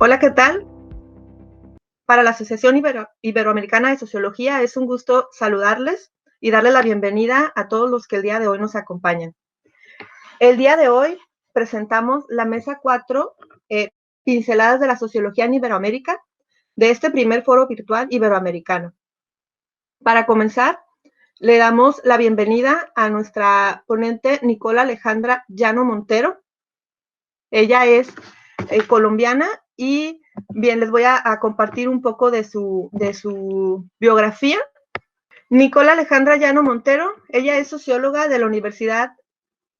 Hola, ¿qué tal? Para la Asociación Iberoamericana de Sociología es un gusto saludarles y darle la bienvenida a todos los que el día de hoy nos acompañan. El día de hoy presentamos la mesa 4, Pinceladas de la Sociología en Iberoamérica, de este primer foro virtual iberoamericano. Para comenzar, le damos la bienvenida a nuestra ponente Nicole Alejandra Llano Montero. Ella es colombiana y bien, les voy a compartir un poco de su biografía. Nicole Alejandra Llano Montero, ella es socióloga de la Universidad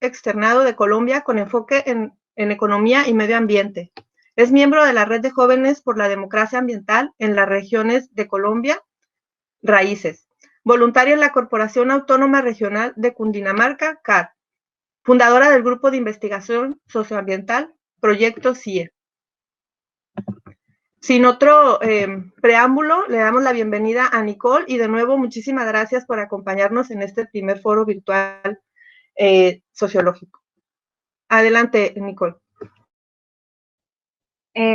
Externado de Colombia con enfoque en economía y medio ambiente. Es miembro de la Red de Jóvenes por la Democracia Ambiental en las regiones de Colombia, Raíces. Voluntaria en la Corporación Autónoma Regional de Cundinamarca, CAR. Fundadora del Grupo de Investigación Socioambiental, Proyecto CIE. Sin otro preámbulo, le damos la bienvenida a Nicole y de nuevo muchísimas gracias por acompañarnos en este primer foro virtual sociológico. Adelante, Nicole.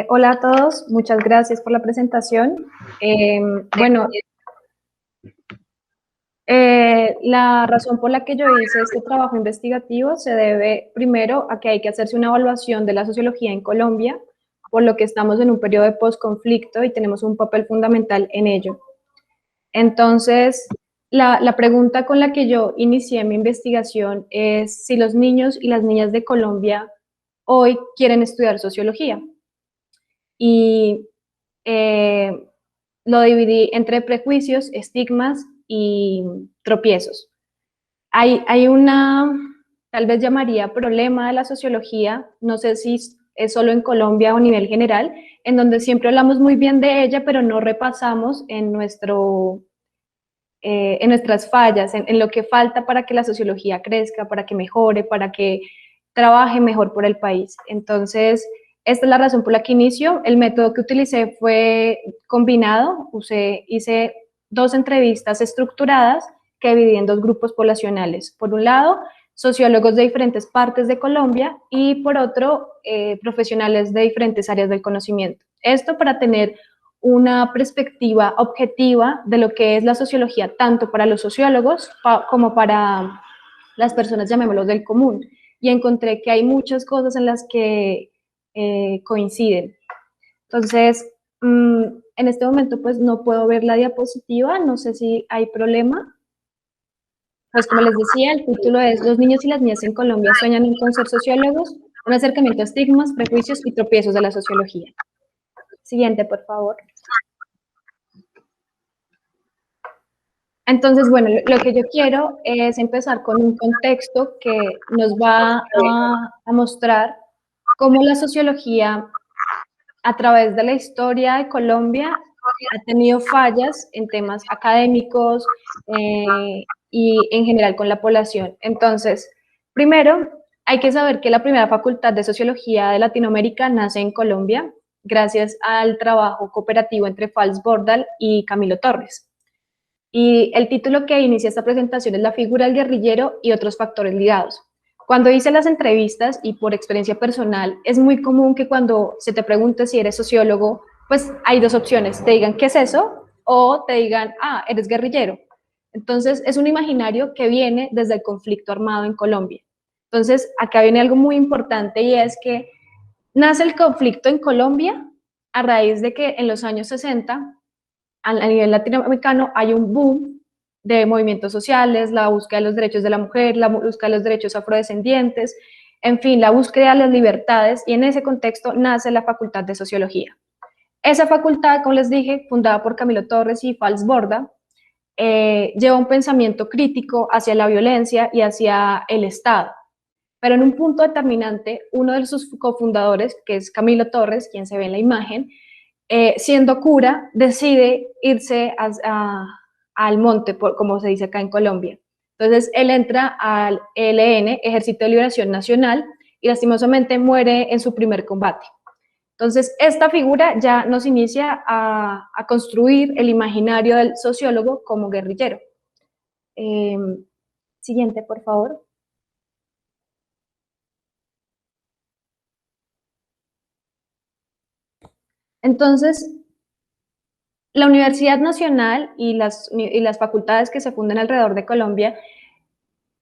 Hola a todos, muchas gracias por la presentación. La razón por la que yo hice este trabajo investigativo se debe primero a que hay que hacerse una evaluación de la sociología en Colombia, por lo que estamos en un periodo de posconflicto y tenemos un papel fundamental en ello. Entonces, la pregunta con la que yo inicié mi investigación es si los niños y las niñas de Colombia hoy quieren estudiar sociología. Y lo dividí entre prejuicios, estigmas y tropiezos. Hay una, tal vez llamaría problema de la sociología, no sé si es solo en Colombia o a nivel general, en donde siempre hablamos muy bien de ella, pero no repasamos en nuestras fallas, en lo que falta para que la sociología crezca, para que mejore, para que trabaje mejor por el país. Entonces, esta es la razón por la que inicio. El método que utilicé fue combinado, hice 2 entrevistas estructuradas que dividí en 2 grupos poblacionales. Por un lado, sociólogos de diferentes partes de Colombia y por otro, profesionales de diferentes áreas del conocimiento. Esto para tener una perspectiva objetiva de lo que es la sociología, tanto para los sociólogos como para las personas, llamémoslo, del común. Y encontré que hay muchas cosas en las que coinciden. Entonces, en este momento pues no puedo ver la diapositiva, no sé si hay problema. Pues como les decía, el título es Los niños y las niñas en Colombia sueñan con ser sociólogos, un acercamiento a estigmas, prejuicios y tropiezos de la sociología. Siguiente, por favor. Entonces, bueno, lo que yo quiero es empezar con un contexto que nos va a mostrar cómo la sociología, a través de la historia de Colombia, ha tenido fallas en temas académicos y en general con la población. Entonces, primero, hay que saber que la primera facultad de sociología de Latinoamérica nace en Colombia, gracias al trabajo cooperativo entre Fals Bordal y Camilo Torres. Y el título que inicia esta presentación es La figura del guerrillero y otros factores ligados. Cuando hice las entrevistas y por experiencia personal, es muy común que cuando se te pregunte si eres sociólogo, pues hay 2 opciones, te digan ¿qué es eso? O te digan, ah, eres guerrillero. Entonces es un imaginario que viene desde el conflicto armado en Colombia. Entonces acá viene algo muy importante y es que nace el conflicto en Colombia a raíz de que en los años 60 a nivel latinoamericano hay un boom de movimientos sociales, la búsqueda de los derechos de la mujer, la búsqueda de los derechos afrodescendientes, en fin, la búsqueda de las libertades, y en ese contexto nace la Facultad de Sociología. Esa facultad, como les dije, fundada por Camilo Torres y Fals Borda, lleva un pensamiento crítico hacia la violencia y hacia el Estado. Pero en un punto determinante, uno de sus cofundadores, que es Camilo Torres, quien se ve en la imagen, siendo cura, decide irse al monte, como se dice acá en Colombia. Entonces, él entra al ELN, Ejército de Liberación Nacional, y lastimosamente muere en su primer combate. Entonces, esta figura ya nos inicia a construir el imaginario del sociólogo como guerrillero. Siguiente, por favor. Entonces, la Universidad Nacional y las facultades que se fundan alrededor de Colombia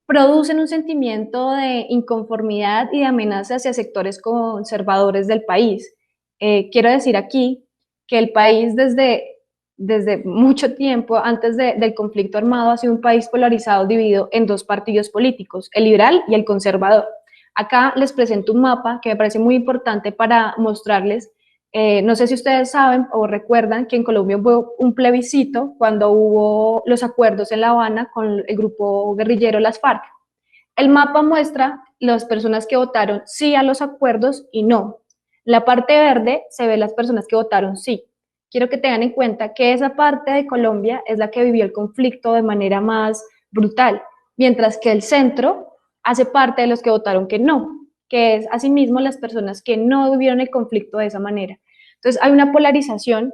producen un sentimiento de inconformidad y de amenaza hacia sectores conservadores del país. Quiero decir aquí que el país desde mucho tiempo, antes del conflicto armado, ha sido un país polarizado, dividido en dos partidos políticos, el liberal y el conservador. Acá les presento un mapa que me parece muy importante para mostrarles. No sé si ustedes saben o recuerdan que en Colombia hubo un plebiscito cuando hubo los acuerdos en La Habana con el grupo guerrillero Las FARC. El mapa muestra las personas que votaron sí a los acuerdos y no. La parte verde se ve las personas que votaron sí. Quiero que tengan en cuenta que esa parte de Colombia es la que vivió el conflicto de manera más brutal, mientras que el centro hace parte de los que votaron que no, que es asimismo las personas que no vivieron el conflicto de esa manera. Entonces hay una polarización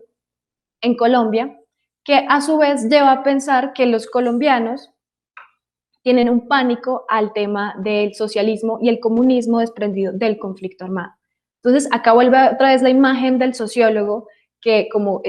en Colombia que a su vez lleva a pensar que los colombianos tienen un pánico al tema del socialismo y el comunismo desprendido del conflicto armado. Entonces, acá vuelve otra vez la imagen del sociólogo que como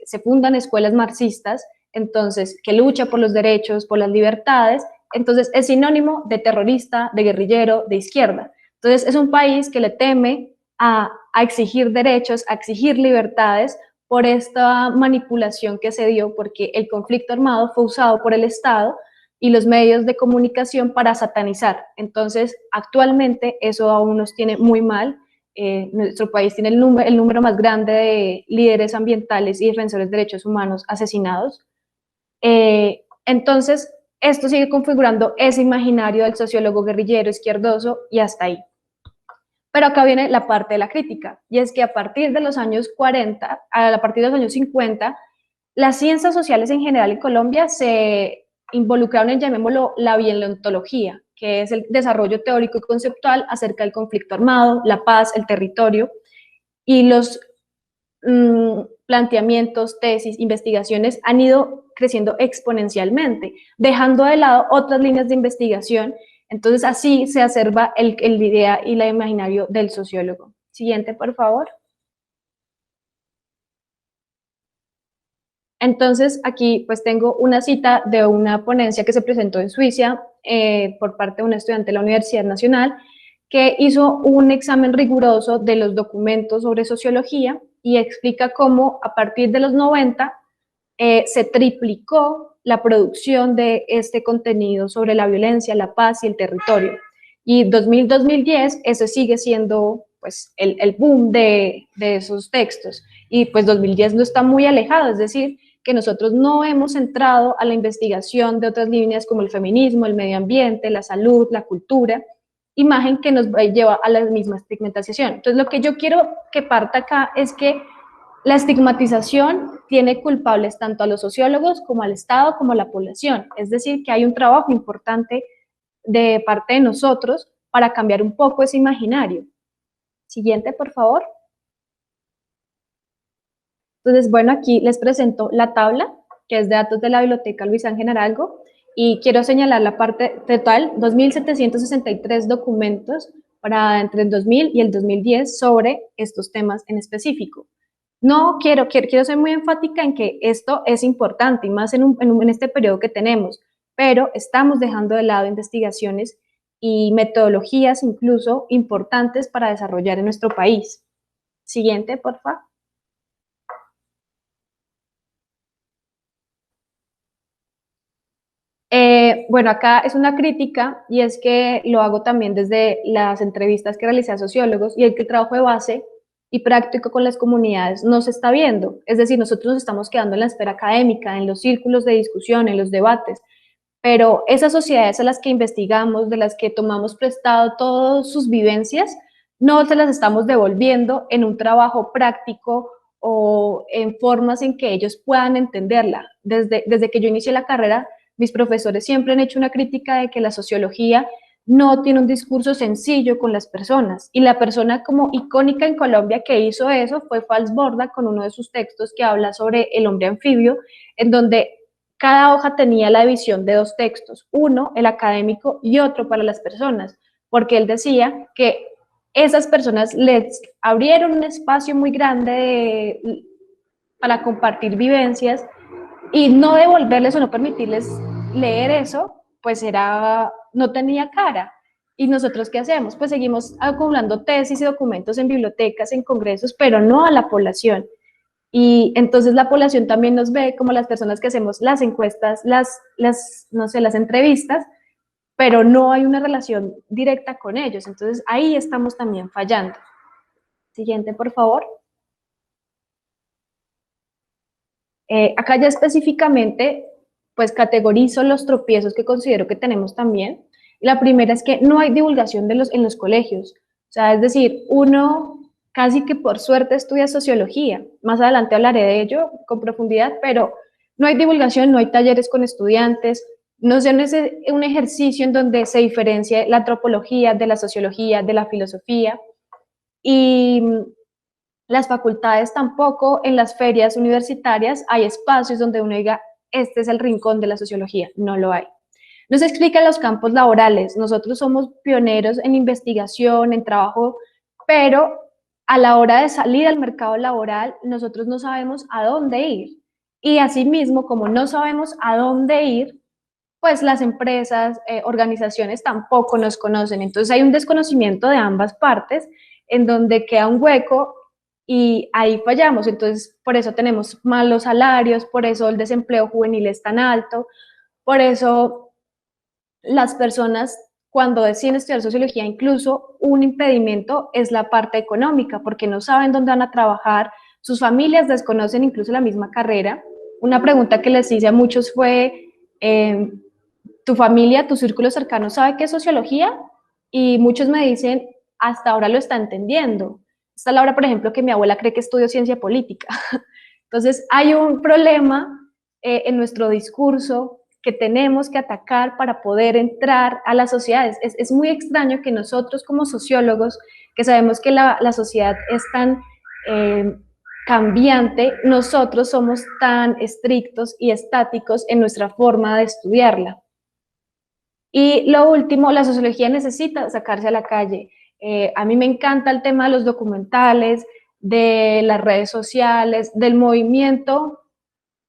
se fundan escuelas marxistas, entonces, que lucha por los derechos, por las libertades, entonces es sinónimo de terrorista, de guerrillero, de izquierda. Entonces, es un país que le teme a exigir derechos, a exigir libertades por esta manipulación que se dio, porque el conflicto armado fue usado por el Estado y los medios de comunicación para satanizar. Entonces, actualmente eso aún nos tiene muy mal. Nuestro país tiene el número más grande de líderes ambientales y defensores de derechos humanos asesinados. Entonces, esto sigue configurando ese imaginario del sociólogo guerrillero izquierdoso y hasta ahí. Pero acá viene la parte de la crítica, y es que a partir de los años 40, a partir de los años 50, las ciencias sociales en general en Colombia se involucraron en, llamémoslo, la violentología, que es el desarrollo teórico y conceptual acerca del conflicto armado, la paz, el territorio, y los planteamientos, tesis, investigaciones han ido creciendo exponencialmente, dejando de lado otras líneas de investigación. Entonces así se acerva el idea y la imaginario del sociólogo. Siguiente, por favor. Entonces, aquí pues tengo una cita de una ponencia que se presentó en Suiza por parte de un estudiante de la Universidad Nacional que hizo un examen riguroso de los documentos sobre sociología y explica cómo a partir de los 90 se triplicó la producción de este contenido sobre la violencia, la paz y el territorio. Y 2000-2010, eso sigue siendo pues, el boom de esos textos. Y pues 2010 no está muy alejado, es decir, que nosotros no hemos entrado a la investigación de otras líneas como el feminismo, el medio ambiente, la salud, la cultura, imagen que nos lleva a la misma estigmatización. Entonces, lo que yo quiero que parta acá es que la estigmatización tiene culpables tanto a los sociólogos como al Estado como a la población. Es decir, que hay un trabajo importante de parte de nosotros para cambiar un poco ese imaginario. Siguiente, por favor. Entonces, bueno, aquí les presento la tabla, que es de datos de la Biblioteca Luis Ángel Arango, y quiero señalar la parte total, 2.763 documentos para entre el 2000 y el 2010 sobre estos temas en específico. No, quiero ser muy enfática en que esto es importante, y más en este periodo que tenemos, pero estamos dejando de lado investigaciones y metodologías incluso importantes para desarrollar en nuestro país. Siguiente, por favor. Bueno, acá es una crítica y es que lo hago también desde las entrevistas que realicé a sociólogos y el que el trabajo de base y práctico con las comunidades no se está viendo. Es decir, nosotros nos estamos quedando en la esfera académica, en los círculos de discusión, en los debates, pero esas sociedades a las que investigamos, de las que tomamos prestado todas sus vivencias, no se las estamos devolviendo en un trabajo práctico o en formas en que ellos puedan entenderla. Desde que yo inicié la carrera, mis profesores siempre han hecho una crítica de que la sociología no tiene un discurso sencillo con las personas. Y la persona como icónica en Colombia que hizo eso fue Fals Borda con uno de sus textos que habla sobre el hombre anfibio, en donde cada hoja tenía la división de dos textos, uno, el académico, y otro para las personas, porque él decía que esas personas les abrieron un espacio muy grande para compartir vivencias, y no devolverles o no permitirles leer eso, pues no tenía cara. ¿Y nosotros qué hacemos? Pues seguimos acumulando tesis y documentos en bibliotecas, en congresos, pero no a la población. Y entonces la población también nos ve como las personas que hacemos las encuestas, no sé, las entrevistas, pero no hay una relación directa con ellos. Entonces ahí estamos también fallando. Siguiente, por favor. Acá ya específicamente, pues categorizo los tropiezos que considero que tenemos también. La primera es que no hay divulgación en los colegios. O sea, es decir, uno casi que por suerte estudia sociología. Más adelante hablaré de ello con profundidad, pero no hay divulgación, no hay talleres con estudiantes, no se hace un ejercicio en donde se diferencie la antropología de la sociología, de la filosofía. Y las facultades tampoco, en las ferias universitarias hay espacios donde uno diga, este es el rincón de la sociología, no lo hay. No se explica los campos laborales, nosotros somos pioneros en investigación, en trabajo, pero a la hora de salir al mercado laboral, nosotros no sabemos a dónde ir. Y asimismo, como no sabemos a dónde ir, pues las empresas, organizaciones tampoco nos conocen. Entonces hay un desconocimiento de ambas partes en donde queda un hueco y ahí fallamos. Entonces, por eso tenemos malos salarios, por eso el desempleo juvenil es tan alto, por eso las personas cuando deciden estudiar sociología, incluso un impedimento es la parte económica, porque no saben dónde van a trabajar, sus familias desconocen incluso la misma carrera. Una pregunta que les hice a muchos fue, ¿tu familia, tu círculo cercano sabe qué es sociología? Y muchos me dicen, hasta ahora lo está entendiendo. Está la hora, por ejemplo, que mi abuela cree que estudio ciencia política. Entonces, hay un problema en nuestro discurso que tenemos que atacar para poder entrar a las sociedades. Es muy extraño que nosotros como sociólogos, que sabemos que la sociedad es tan cambiante, nosotros somos tan estrictos y estáticos en nuestra forma de estudiarla. Y lo último, la sociología necesita sacarse a la calle. A mí me encanta el tema de los documentales, de las redes sociales, del movimiento,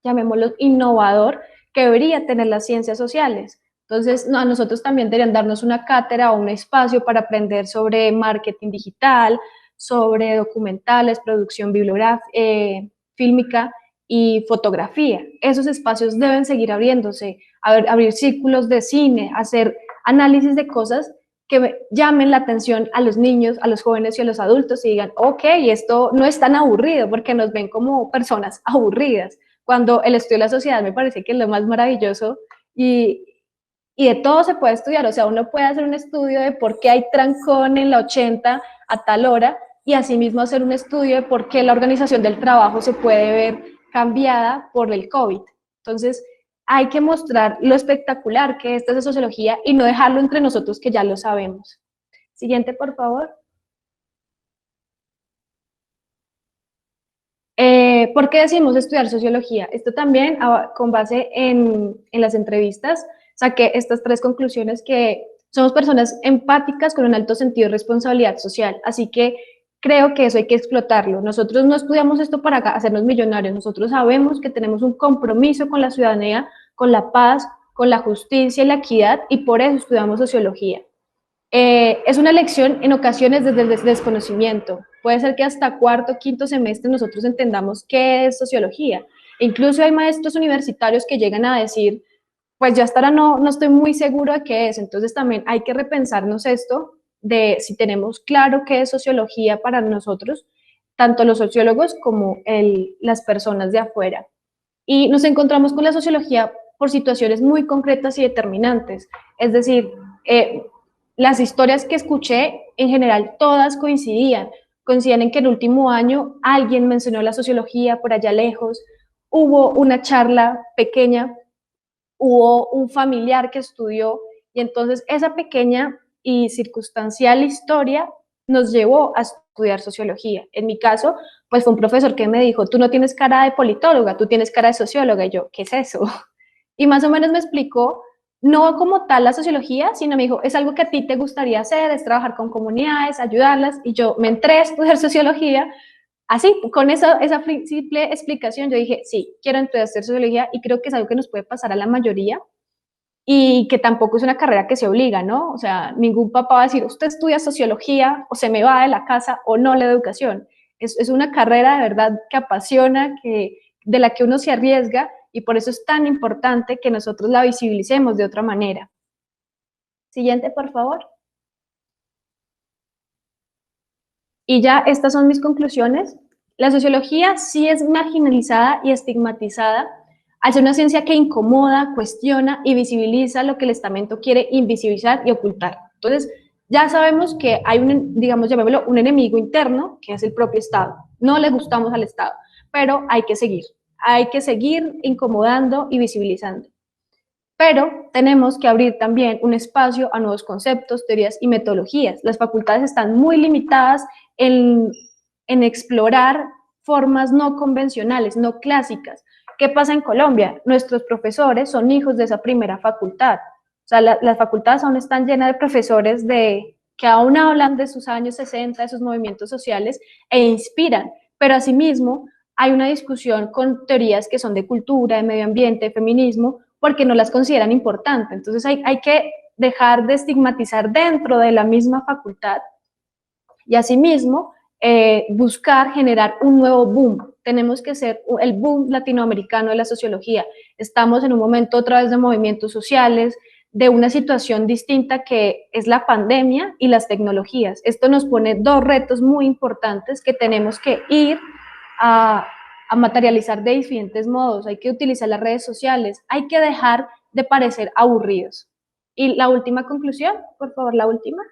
llamémoslo innovador, que debería tener las ciencias sociales. Entonces, a nosotros también deberían darnos una cátedra o un espacio para aprender sobre marketing digital, sobre documentales, producción fílmica y fotografía. Esos espacios deben seguir abriéndose, abrir círculos de cine, hacer análisis de cosas que llamen la atención a los niños, a los jóvenes y a los adultos y digan, ok, esto no es tan aburrido, porque nos ven como personas aburridas, cuando el estudio de la sociedad me parece que es lo más maravilloso y de todo se puede estudiar. O sea, uno puede hacer un estudio de por qué hay trancón en la 80 a tal hora y asimismo hacer un estudio de por qué la organización del trabajo se puede ver cambiada por el COVID. Entonces, hay que mostrar lo espectacular que es esta sociología y no dejarlo entre nosotros que ya lo sabemos. Siguiente, por favor. ¿Por qué decimos estudiar sociología? Esto también, con base en las entrevistas, saqué estas 3 conclusiones: que somos personas empáticas con un alto sentido de responsabilidad social, así que creo que eso hay que explotarlo. Nosotros no estudiamos esto para hacernos millonarios, nosotros sabemos que tenemos un compromiso con la ciudadanía, con la paz, con la justicia y la equidad, y por eso estudiamos sociología. Es una lección en ocasiones desde el desconocimiento. Puede ser que hasta cuarto o quinto semestre nosotros entendamos qué es sociología. Incluso hay maestros universitarios que llegan a decir, pues yo hasta ahora no estoy muy seguro de qué es. Entonces también hay que repensarnos esto de si tenemos claro qué es sociología para nosotros, tanto los sociólogos como las personas de afuera. Y nos encontramos con la sociología por situaciones muy concretas y determinantes. Es decir, las historias que escuché, en general, todas coincidían en que el último año alguien mencionó la sociología por allá lejos, hubo una charla pequeña, hubo un familiar que estudió, y entonces esa pequeña y circunstancial historia nos llevó a estudiar sociología. En mi caso, pues fue un profesor que me dijo, tú no tienes cara de politóloga, tú tienes cara de socióloga, y yo, ¿qué es eso? Y más o menos me explicó no como tal la sociología, sino me dijo, es algo que a ti te gustaría hacer, es trabajar con comunidades, ayudarlas, y yo me entré a estudiar sociología, así, con esa simple explicación, yo dije, sí, quiero estudiar sociología, y creo que es algo que nos puede pasar a la mayoría, y que tampoco es una carrera que se obliga, ¿no? O sea, ningún papá va a decir, usted estudia sociología, o se me va de la casa, o no la educación. Es una carrera de verdad que apasiona, de la que uno se arriesga, y por eso es tan importante que nosotros la visibilicemos de otra manera. Siguiente, por favor. Y ya estas son mis conclusiones. La sociología sí es marginalizada y estigmatizada al ser una ciencia que incomoda, cuestiona y visibiliza lo que el estamento quiere invisibilizar y ocultar. Entonces, ya sabemos que hay digamos, llamémoslo, un enemigo interno, que es el propio Estado. No le gustamos al Estado, pero hay que seguir incomodando y visibilizando. Pero tenemos que abrir también un espacio a nuevos conceptos, teorías y metodologías. Las facultades están muy limitadas en explorar formas no convencionales, no clásicas. ¿Qué pasa en Colombia? Nuestros profesores son hijos de esa primera facultad. O sea, las facultades aún están llenas de profesores que aún hablan de sus años 60, de sus movimientos sociales e inspiran, pero asimismo hay una discusión con teorías que son de cultura, de medio ambiente, de feminismo, porque no las consideran importantes. Entonces hay que dejar de estigmatizar dentro de la misma facultad y asimismo buscar generar un nuevo boom. Tenemos que ser el boom latinoamericano de la sociología. Estamos en un momento otra vez de movimientos sociales, de una situación distinta que es la pandemia y las tecnologías. Esto nos pone dos retos muy importantes que tenemos que ir a materializar de diferentes modos. Hay que utilizar las redes sociales, hay que dejar de parecer aburridos. Y la última conclusión, por favor, la última.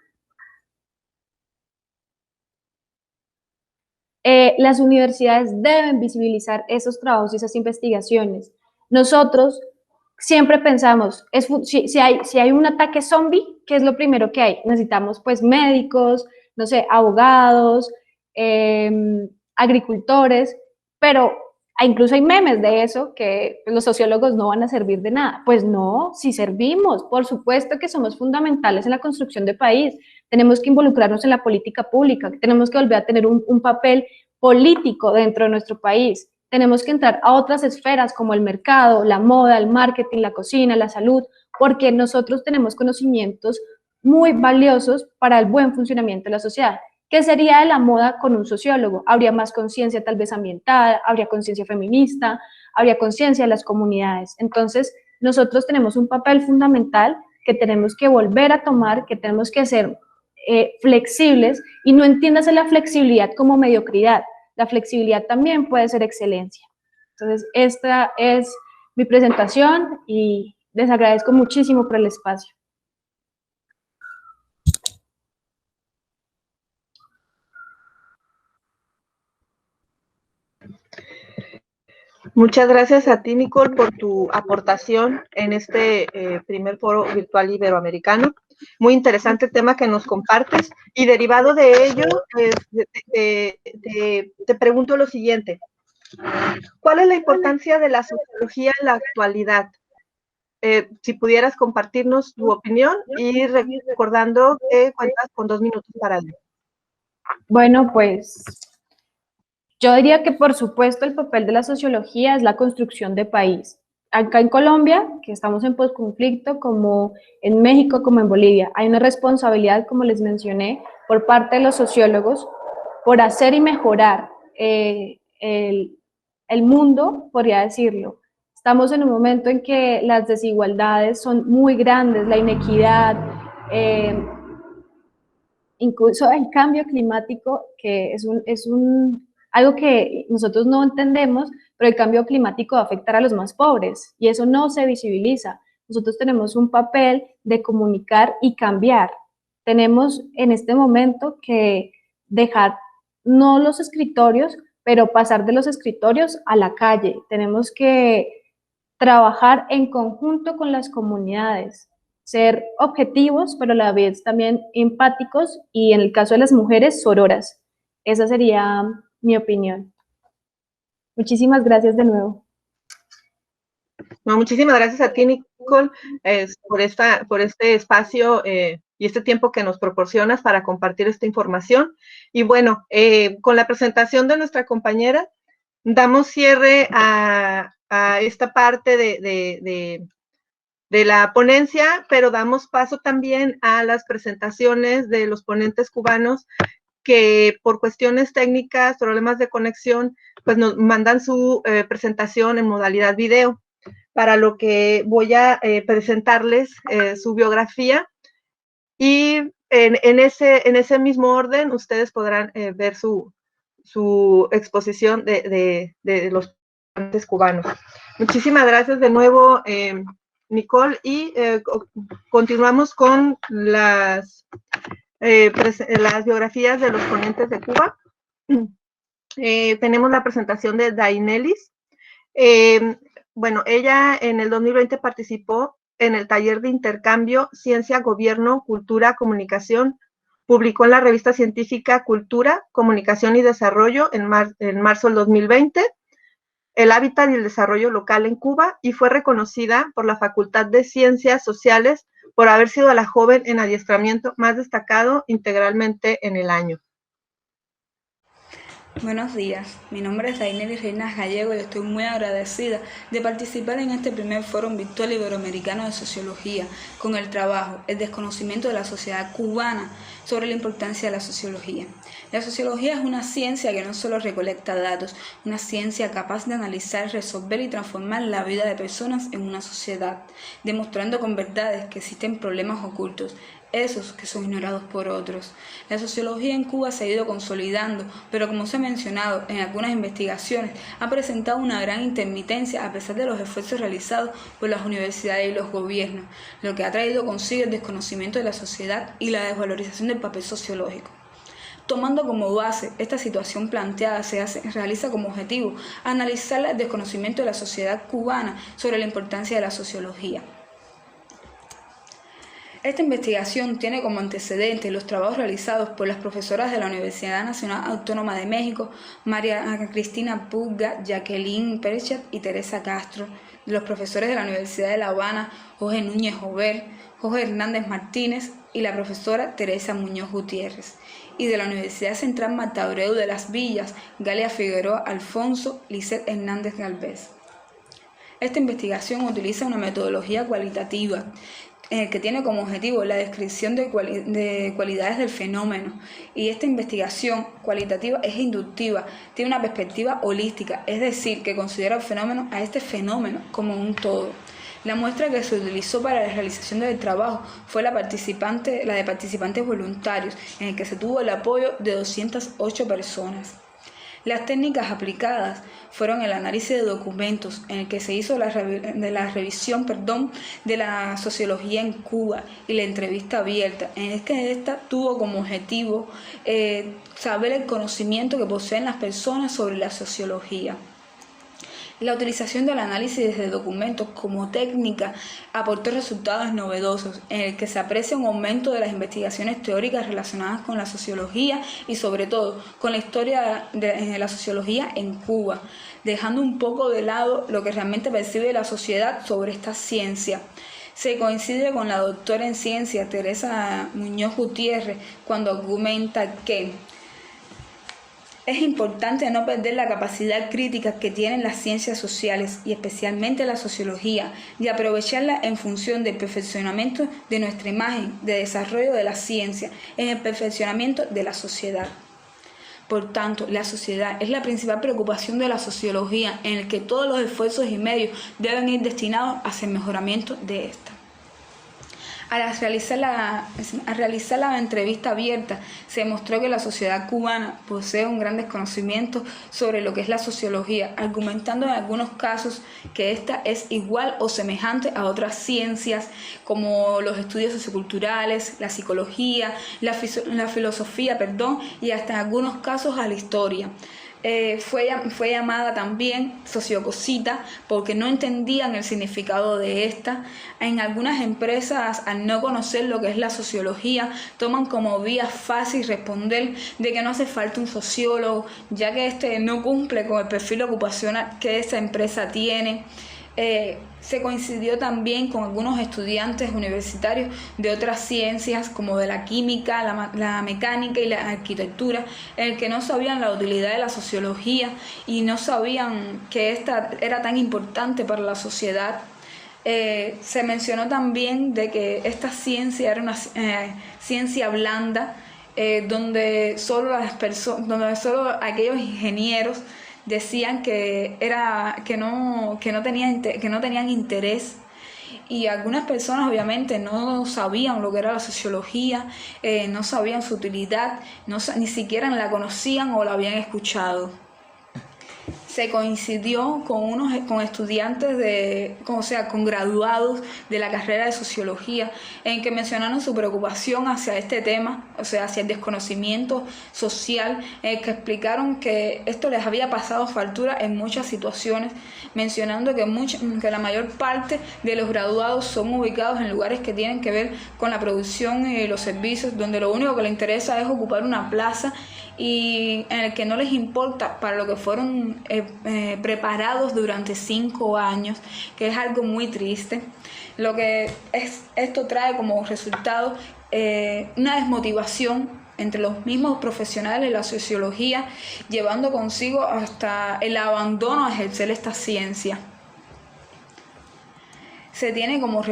Las universidades deben visibilizar esos trabajos y esas investigaciones. Nosotros siempre pensamos, si hay un ataque zombie, ¿qué es lo primero que hay? Necesitamos pues médicos, no sé, abogados, agricultores, pero incluso hay memes de eso que los sociólogos no van a servir de nada. Pues no, si servimos, por supuesto que somos fundamentales en la construcción de país, tenemos que involucrarnos en la política pública, tenemos que volver a tener un papel político dentro de nuestro país, tenemos que entrar a otras esferas como el mercado, la moda, el marketing, la cocina, la salud, porque nosotros tenemos conocimientos muy valiosos para el buen funcionamiento de la sociedad. ¿Qué sería de la moda con un sociólogo? Habría más conciencia tal vez ambiental, habría conciencia feminista, habría conciencia de las comunidades. Entonces, nosotros tenemos un papel fundamental que tenemos que volver a tomar, que tenemos que ser flexibles, y no entiendas la flexibilidad como mediocridad. La flexibilidad también puede ser excelencia. Entonces, esta es mi presentación y les agradezco muchísimo por el espacio. Muchas gracias a ti, Nicole, por tu aportación en este primer foro virtual iberoamericano. Muy interesante tema que nos compartes. Y derivado de ello, te pregunto lo siguiente. ¿Cuál es la importancia de la sociología en la actualidad? Si pudieras compartirnos tu opinión y recordando que cuentas con 2 minutos para ello. Bueno, pues yo diría que por supuesto el papel de la sociología es la construcción de país. Acá en Colombia, que estamos en posconflicto, como en México, como en Bolivia, hay una responsabilidad, como les mencioné, por parte de los sociólogos por hacer y mejorar el mundo, podría decirlo. Estamos en un momento en que las desigualdades son muy grandes, la inequidad, incluso el cambio climático, que es algo que nosotros no entendemos, pero el cambio climático va a afectar a los más pobres y eso no se visibiliza. Nosotros tenemos un papel de comunicar y cambiar. Tenemos en este momento que dejar no los escritorios, pero pasar de los escritorios a la calle. Tenemos que trabajar en conjunto con las comunidades, ser objetivos, pero a la vez también empáticos y en el caso de las mujeres, sororas. Esa sería mi opinión. Muchísimas gracias de nuevo. No, muchísimas gracias a ti, Nicole, por este espacio y este tiempo que nos proporcionas para compartir esta información. Y bueno, con la presentación de nuestra compañera, damos cierre a esta parte de la ponencia, pero damos paso también a las presentaciones de los ponentes cubanos que por cuestiones técnicas, problemas de conexión, pues nos mandan su presentación en modalidad video, para lo que voy a presentarles su biografía y en ese mismo orden ustedes podrán ver su exposición de los ponentes cubanos. Muchísimas gracias de nuevo, Nicole, y continuamos con las biografías de los ponentes de Cuba. Tenemos la presentación de Dainelis. Bueno, ella en el 2020 participó en el taller de intercambio Ciencia, Gobierno, Cultura, Comunicación. Publicó en la revista científica Cultura, Comunicación y Desarrollo en marzo del 2020, El hábitat y el desarrollo local en Cuba, y fue reconocida por la Facultad de Ciencias Sociales por haber sido la joven en adiestramiento más destacado integralmente en el año. Buenos días, mi nombre es Dainelis Reinas Gallego y estoy muy agradecida de participar en este primer foro virtual iberoamericano de sociología con el trabajo, el desconocimiento de la sociedad cubana sobre la importancia de la sociología. La sociología es una ciencia que no solo recolecta datos, una ciencia capaz de analizar, resolver y transformar la vida de personas en una sociedad, demostrando con verdades que existen problemas ocultos, esos que son ignorados por otros. La sociología en Cuba se ha ido consolidando, pero como se ha mencionado en algunas investigaciones, ha presentado una gran intermitencia a pesar de los esfuerzos realizados por las universidades y los gobiernos, lo que ha traído consigo el desconocimiento de la sociedad y la desvalorización del papel sociológico. Tomando como base esta situación planteada, realiza como objetivo analizar el desconocimiento de la sociedad cubana sobre la importancia de la sociología. Esta investigación tiene como antecedente los trabajos realizados por las profesoras de la Universidad Nacional Autónoma de México, María Cristina Puga, Jacqueline Perchat y Teresa Castro, de los profesores de la Universidad de La Habana, Jorge Núñez Jover, Jorge Hernández Martínez y la profesora Teresa Muñoz Gutiérrez, y de la Universidad Central Marta Abreu de Las Villas, Galia Figueroa Alfonso, Lisset Hernández Galvez. Esta investigación utiliza una metodología cualitativa que tiene como objetivo la descripción de cualidades del fenómeno, y esta investigación cualitativa es inductiva, tiene una perspectiva holística, es decir, que considera el fenómeno a este fenómeno como un todo. La muestra que se utilizó para la realización del trabajo fue la de participantes voluntarios, en el que se tuvo el apoyo de 208 personas. Las técnicas aplicadas fueron el análisis de documentos, en el que se hizo la revisión de la sociología en Cuba, y la entrevista abierta, en el que esta tuvo como objetivo saber el conocimiento que poseen las personas sobre la sociología. La utilización del análisis de documentos como técnica aportó resultados novedosos, en el que se aprecia un aumento de las investigaciones teóricas relacionadas con la sociología y sobre todo con la historia de la sociología en Cuba, dejando un poco de lado lo que realmente percibe la sociedad sobre esta ciencia. Se coincide con la doctora en ciencia Teresa Muñoz Gutiérrez cuando argumenta que es importante no perder la capacidad crítica que tienen las ciencias sociales y especialmente la sociología, y aprovecharla en función del perfeccionamiento de nuestra imagen de desarrollo de la ciencia, en el perfeccionamiento de la sociedad. Por tanto, la sociedad es la principal preocupación de la sociología, en el que todos los esfuerzos y medios deben ir destinados hacia el mejoramiento de esta. Al realizar la entrevista abierta, se demostró que la sociedad cubana posee un gran desconocimiento sobre lo que es la sociología, argumentando en algunos casos que esta es igual o semejante a otras ciencias como los estudios socioculturales, la psicología, la filosofía, y hasta en algunos casos a la historia. Fue llamada también sociocosita porque no entendían el significado de esta. En algunas empresas, al no conocer lo que es la sociología, toman como vía fácil responder de que no hace falta un sociólogo, ya que este no cumple con el perfil ocupacional que esa empresa tiene. Se coincidió también con algunos estudiantes universitarios de otras ciencias como de la química, la mecánica y la arquitectura, en el que no sabían la utilidad de la sociología y no sabían que esta era tan importante para la sociedad. Se mencionó también de que esta ciencia era una ciencia blanda, donde solo aquellos ingenieros decían que no tenían interés, y algunas personas obviamente no sabían lo que era la sociología, no sabían su utilidad, ni siquiera la conocían o la habían escuchado. Se coincidió con estudiantes con graduados de la carrera de sociología, en que mencionaron su preocupación hacia este tema, o sea, hacia el desconocimiento social, en que explicaron que esto les había pasado factura en muchas situaciones, mencionando que la mayor parte de los graduados son ubicados en lugares que tienen que ver con la producción y los servicios, donde lo único que les interesa es ocupar una plaza, y en el que no les importa para lo que fueron preparados durante 5 años, que es algo muy triste. Esto trae como resultado una desmotivación entre los mismos profesionales de la sociología, llevando consigo hasta el abandono a ejercer esta ciencia. Se tiene como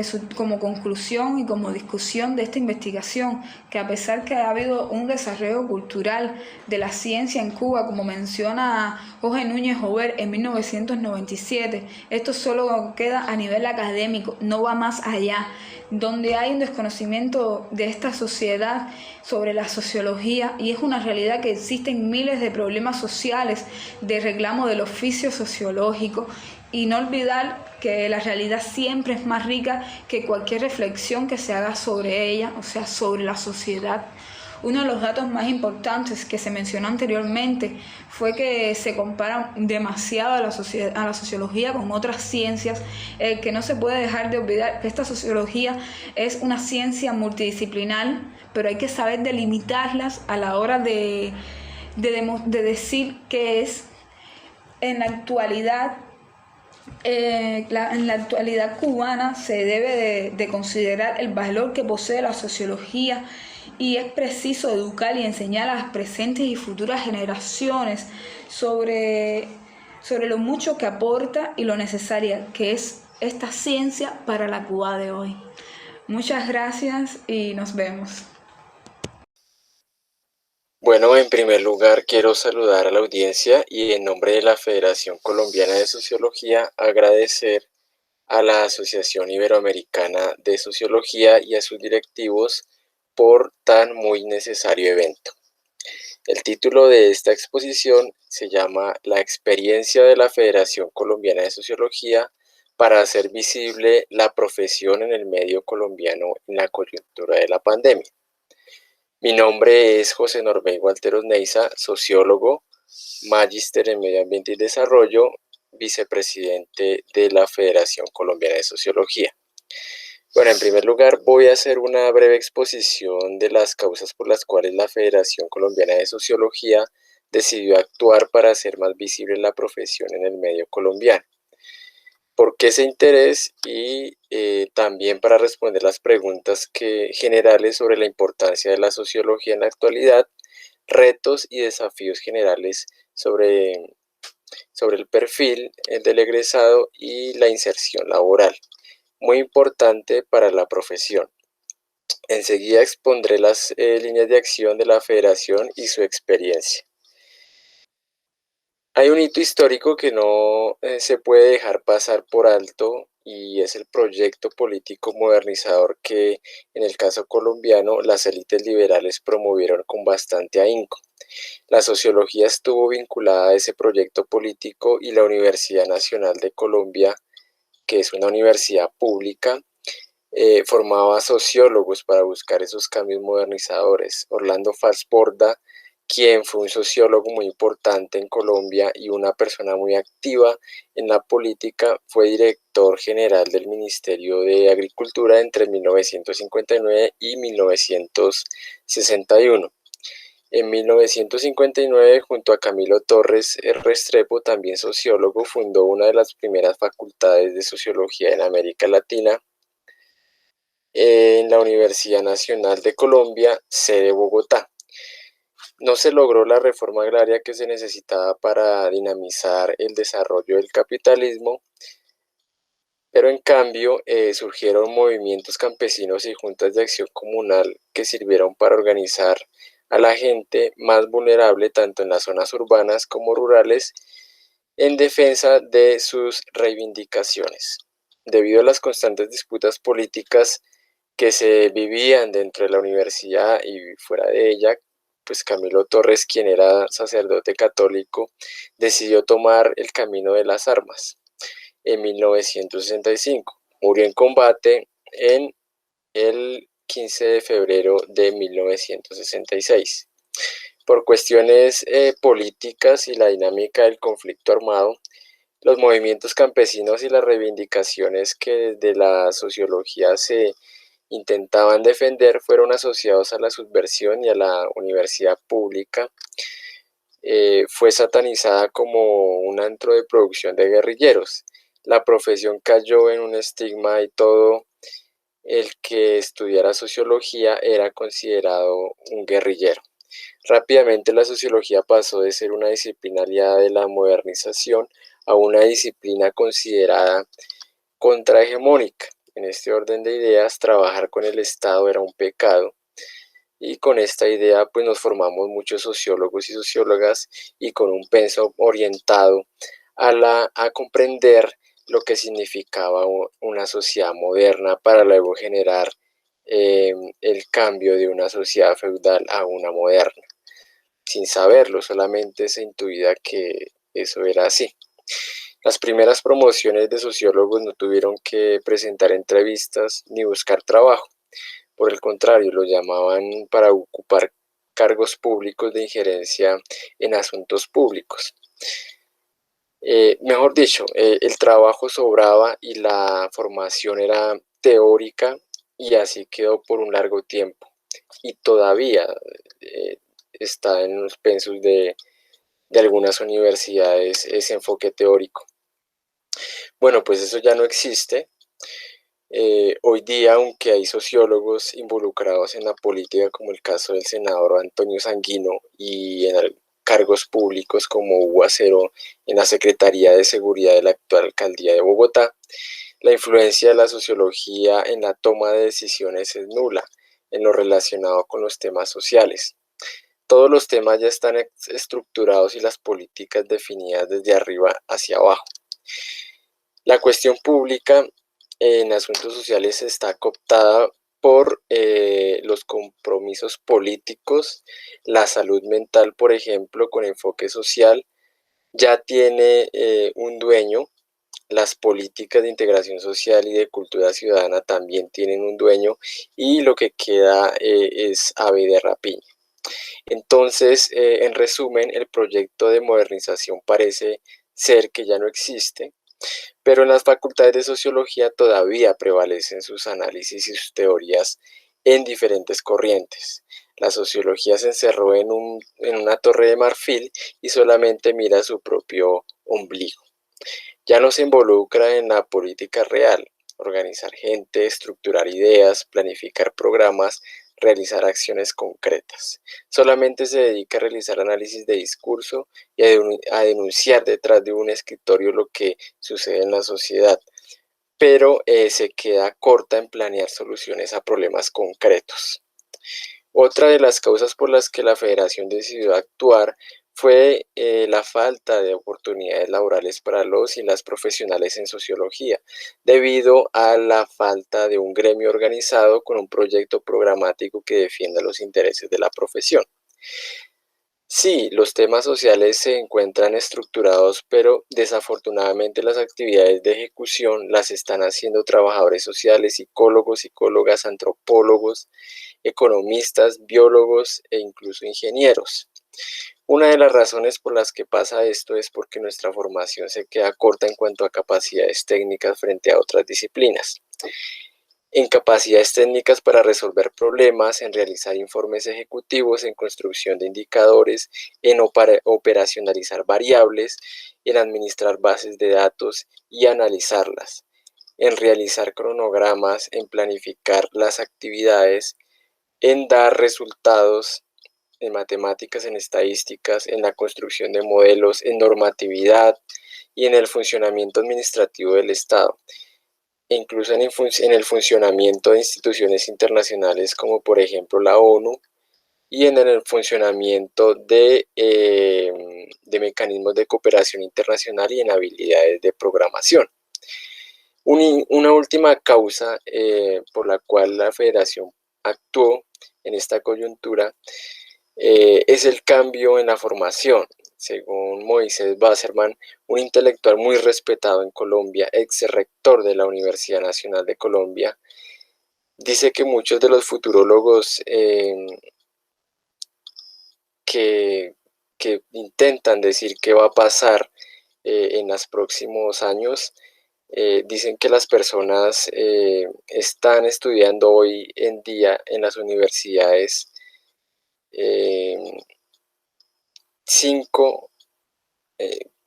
conclusión y como discusión de esta investigación que, a pesar que ha habido un desarrollo cultural de la ciencia en Cuba, como menciona Jorge Núñez Jover en 1997, esto solo queda a nivel académico, no va más allá, donde hay un desconocimiento de esta sociedad sobre la sociología, y es una realidad que existen miles de problemas sociales de reclamo del oficio sociológico, y no olvidar que la realidad siempre es más rica que cualquier reflexión que se haga sobre ella, o sea, sobre la sociedad. Uno de los datos más importantes que se mencionó anteriormente fue que se compara demasiado a la sociología con otras ciencias, que no se puede dejar de olvidar que esta sociología es una ciencia multidisciplinar, pero hay que saber delimitarlas a la hora de decir qué es. En la actualidad cubana se debe de considerar el valor que posee la sociología, y es preciso educar y enseñar a las presentes y futuras generaciones sobre lo mucho que aporta y lo necesaria que es esta ciencia para la Cuba de hoy. Muchas gracias y nos vemos. Bueno, en primer lugar quiero saludar a la audiencia y, en nombre de la Federación Colombiana de Sociología, agradecer a la Asociación Iberoamericana de Sociología y a sus directivos por tan muy necesario evento. El título de esta exposición se llama La experiencia de la Federación Colombiana de Sociología para hacer visible la profesión en el medio colombiano en la coyuntura de la pandemia. Mi nombre es José Norbey Walteros Neiza, sociólogo, magíster en Medio Ambiente y Desarrollo, vicepresidente de la Federación Colombiana de Sociología. Bueno, en primer lugar voy a hacer una breve exposición de las causas por las cuales la Federación Colombiana de Sociología decidió actuar para hacer más visible la profesión en el medio colombiano. ¿Por qué ese interés? Y también para responder las preguntas generales sobre la importancia de la sociología en la actualidad, retos y desafíos generales sobre el perfil del egresado y la inserción laboral, muy importante para la profesión. Enseguida expondré las líneas de acción de la Federación y su experiencia. Hay un hito histórico que no se puede dejar pasar por alto, y es el proyecto político modernizador que, en el caso colombiano, las élites liberales promovieron con bastante ahínco. La sociología estuvo vinculada a ese proyecto político, y la Universidad Nacional de Colombia, que es una universidad pública, formaba sociólogos para buscar esos cambios modernizadores. Orlando Falsborda, quien fue un sociólogo muy importante en Colombia y una persona muy activa en la política, fue director general del Ministerio de Agricultura entre 1959 y 1961. En 1959, junto a Camilo Torres Restrepo, también sociólogo, fundó una de las primeras facultades de sociología en América Latina en la Universidad Nacional de Colombia, sede Bogotá. No se logró la reforma agraria que se necesitaba para dinamizar el desarrollo del capitalismo, pero en cambio surgieron movimientos campesinos y juntas de acción comunal que sirvieron para organizar a la gente más vulnerable tanto en las zonas urbanas como rurales en defensa de sus reivindicaciones. Debido a las constantes disputas políticas que se vivían dentro de la universidad y fuera de ella, pues Camilo Torres, quien era sacerdote católico, decidió tomar el camino de las armas. En 1965 murió en combate en el 15 de febrero de 1966. Por cuestiones políticas y la dinámica del conflicto armado, los movimientos campesinos y las reivindicaciones que desde la sociología se intentaban defender fueron asociados a la subversión y a la universidad pública. Fue satanizada como un antro de producción de guerrilleros. La profesión cayó en un estigma y todo el que estudiara sociología era considerado un guerrillero. Rápidamente la sociología pasó de ser una disciplina aliada de la modernización a una disciplina considerada contrahegemónica. En este orden de ideas, trabajar con el Estado era un pecado. Y con esta idea pues nos formamos muchos sociólogos y sociólogas y con un pensum orientado a comprender lo que significaba una sociedad moderna para luego generar el cambio de una sociedad feudal a una moderna. Sin saberlo, solamente se intuía que eso era así. Las primeras promociones de sociólogos no tuvieron que presentar entrevistas ni buscar trabajo. Por el contrario, lo llamaban para ocupar cargos públicos de injerencia en asuntos públicos. Mejor dicho, el trabajo sobraba y la formación era teórica y así quedó por un largo tiempo. Y todavía está en los pensos de algunas universidades ese enfoque teórico. Bueno, pues eso ya no existe. Hoy día, aunque hay sociólogos involucrados en la política, como el caso del senador Antonio Sanguino, y en cargos públicos como Hugo Acero en la Secretaría de Seguridad de la actual Alcaldía de Bogotá, la influencia de la sociología en la toma de decisiones es nula en lo relacionado con los temas sociales. Todos los temas ya están estructurados y las políticas definidas desde arriba hacia abajo. La cuestión pública en asuntos sociales está cooptada por los compromisos políticos. La salud mental, por ejemplo, con enfoque social, ya tiene un dueño. Las políticas de integración social y de cultura ciudadana también tienen un dueño y lo que queda es ave de rapiña. Entonces, en resumen, el proyecto de modernización parece ser que ya no existe, pero en las facultades de sociología todavía prevalecen sus análisis y sus teorías en diferentes corrientes. La sociología se encerró en una torre de marfil y solamente mira su propio ombligo. Ya no se involucra en la política real, organizar gente, estructurar ideas, planificar programas, realizar acciones concretas. Solamente se dedica a realizar análisis de discurso y a denunciar detrás de un escritorio lo que sucede en la sociedad, pero se queda corta en planear soluciones a problemas concretos. Otra de las causas por las que la Federación decidió actuar fue la falta de oportunidades laborales para los y las profesionales en sociología, debido a la falta de un gremio organizado con un proyecto programático que defienda los intereses de la profesión. Sí, los temas sociales se encuentran estructurados, pero desafortunadamente las actividades de ejecución las están haciendo trabajadores sociales, psicólogos, psicólogas, antropólogos, economistas, biólogos e incluso ingenieros. Una de las razones por las que pasa esto es porque nuestra formación se queda corta en cuanto a capacidades técnicas frente a otras disciplinas. en capacidades técnicas para resolver problemas, en realizar informes ejecutivos, en construcción de indicadores, en operacionalizar variables, en administrar bases de datos y analizarlas, en realizar cronogramas, en planificar las actividades, en dar resultados en matemáticas, en estadísticas, en la construcción de modelos, en normatividad y en el funcionamiento administrativo del Estado, e incluso en el funcionamiento de instituciones internacionales como por ejemplo la ONU, y en el funcionamiento de mecanismos de cooperación internacional y en habilidades de programación. Una última causa por la cual la Federación actuó en esta coyuntura es el cambio en la formación. Según Moisés Wasserman, un intelectual muy respetado en Colombia, ex rector de la Universidad Nacional de Colombia, dice que muchos de los futurólogos que intentan decir qué va a pasar en los próximos años, dicen que las personas están estudiando hoy en día en las universidades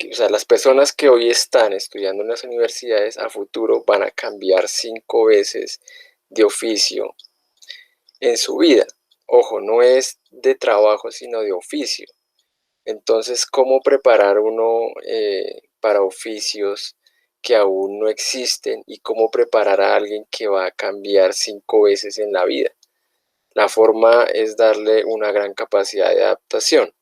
o sea, las personas que hoy están estudiando en las universidades a futuro van a cambiar 5 veces de oficio en su vida. Ojo, no es de trabajo, sino de oficio. Entonces, ¿cómo preparar uno para oficios que aún no existen y cómo preparar a alguien que va a cambiar 5 veces en la vida? La forma es darle una gran capacidad de adaptación.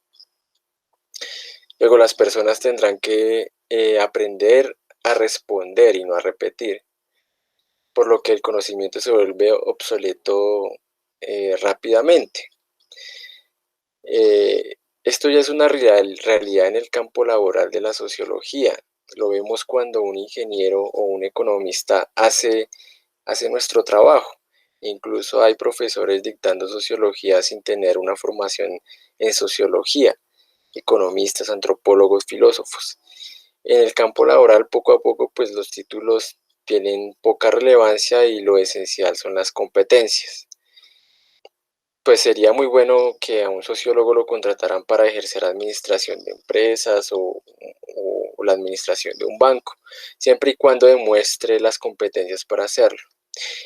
Luego las personas tendrán que aprender a responder y no a repetir, por lo que el conocimiento se vuelve obsoleto rápidamente. Esto ya es una realidad en el campo laboral de la sociología. Lo vemos cuando un ingeniero o un economista hace nuestro trabajo. Incluso hay profesores dictando sociología sin tener una formación en sociología, economistas, antropólogos, filósofos. En el campo laboral, poco a poco, pues los títulos tienen poca relevancia y lo esencial son las competencias. Pues sería muy bueno que a un sociólogo lo contrataran para ejercer administración de empresas o la administración de un banco, siempre y cuando demuestre las competencias para hacerlo.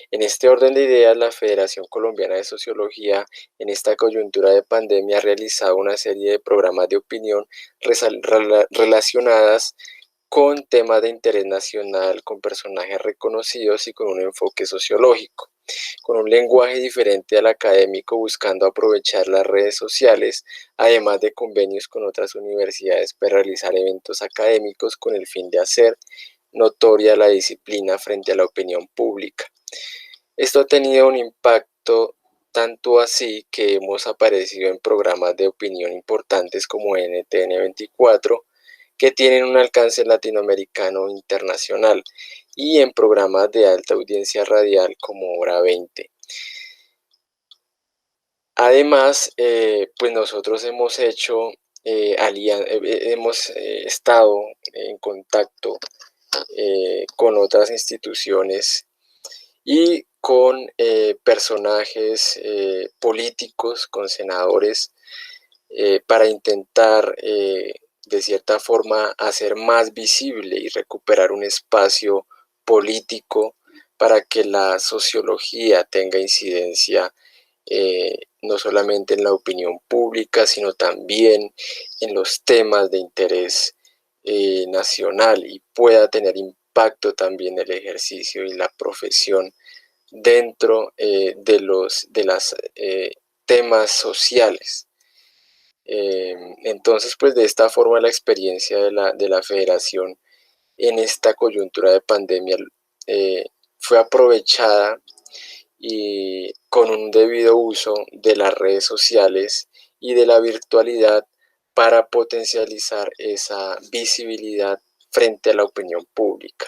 En este orden de ideas, la Federación Colombiana de Sociología, en esta coyuntura de pandemia, ha realizado una serie de programas de opinión relacionadas con temas de interés nacional, con personajes reconocidos y con un enfoque sociológico, con un lenguaje diferente al académico, buscando aprovechar las redes sociales, además de convenios con otras universidades para realizar eventos académicos con el fin de hacer notoria la disciplina frente a la opinión pública. Esto ha tenido un impacto tanto así que hemos aparecido en programas de opinión importantes como NTN 24, que tienen un alcance latinoamericano e internacional, y en programas de alta audiencia radial como Hora 20. Además, pues nosotros hemos hecho hemos estado en contacto con otras instituciones y con personajes políticos, con senadores, para intentar de cierta forma hacer más visible y recuperar un espacio político para que la sociología tenga incidencia no solamente en la opinión pública, sino también en los temas de interés nacional, y pueda tener impacto también el ejercicio y la profesión dentro de los temas sociales. Entonces, pues de esta forma la experiencia de la federación en esta coyuntura de pandemia fue aprovechada y con un debido uso de las redes sociales y de la virtualidad para potencializar esa visibilidad frente a la opinión pública.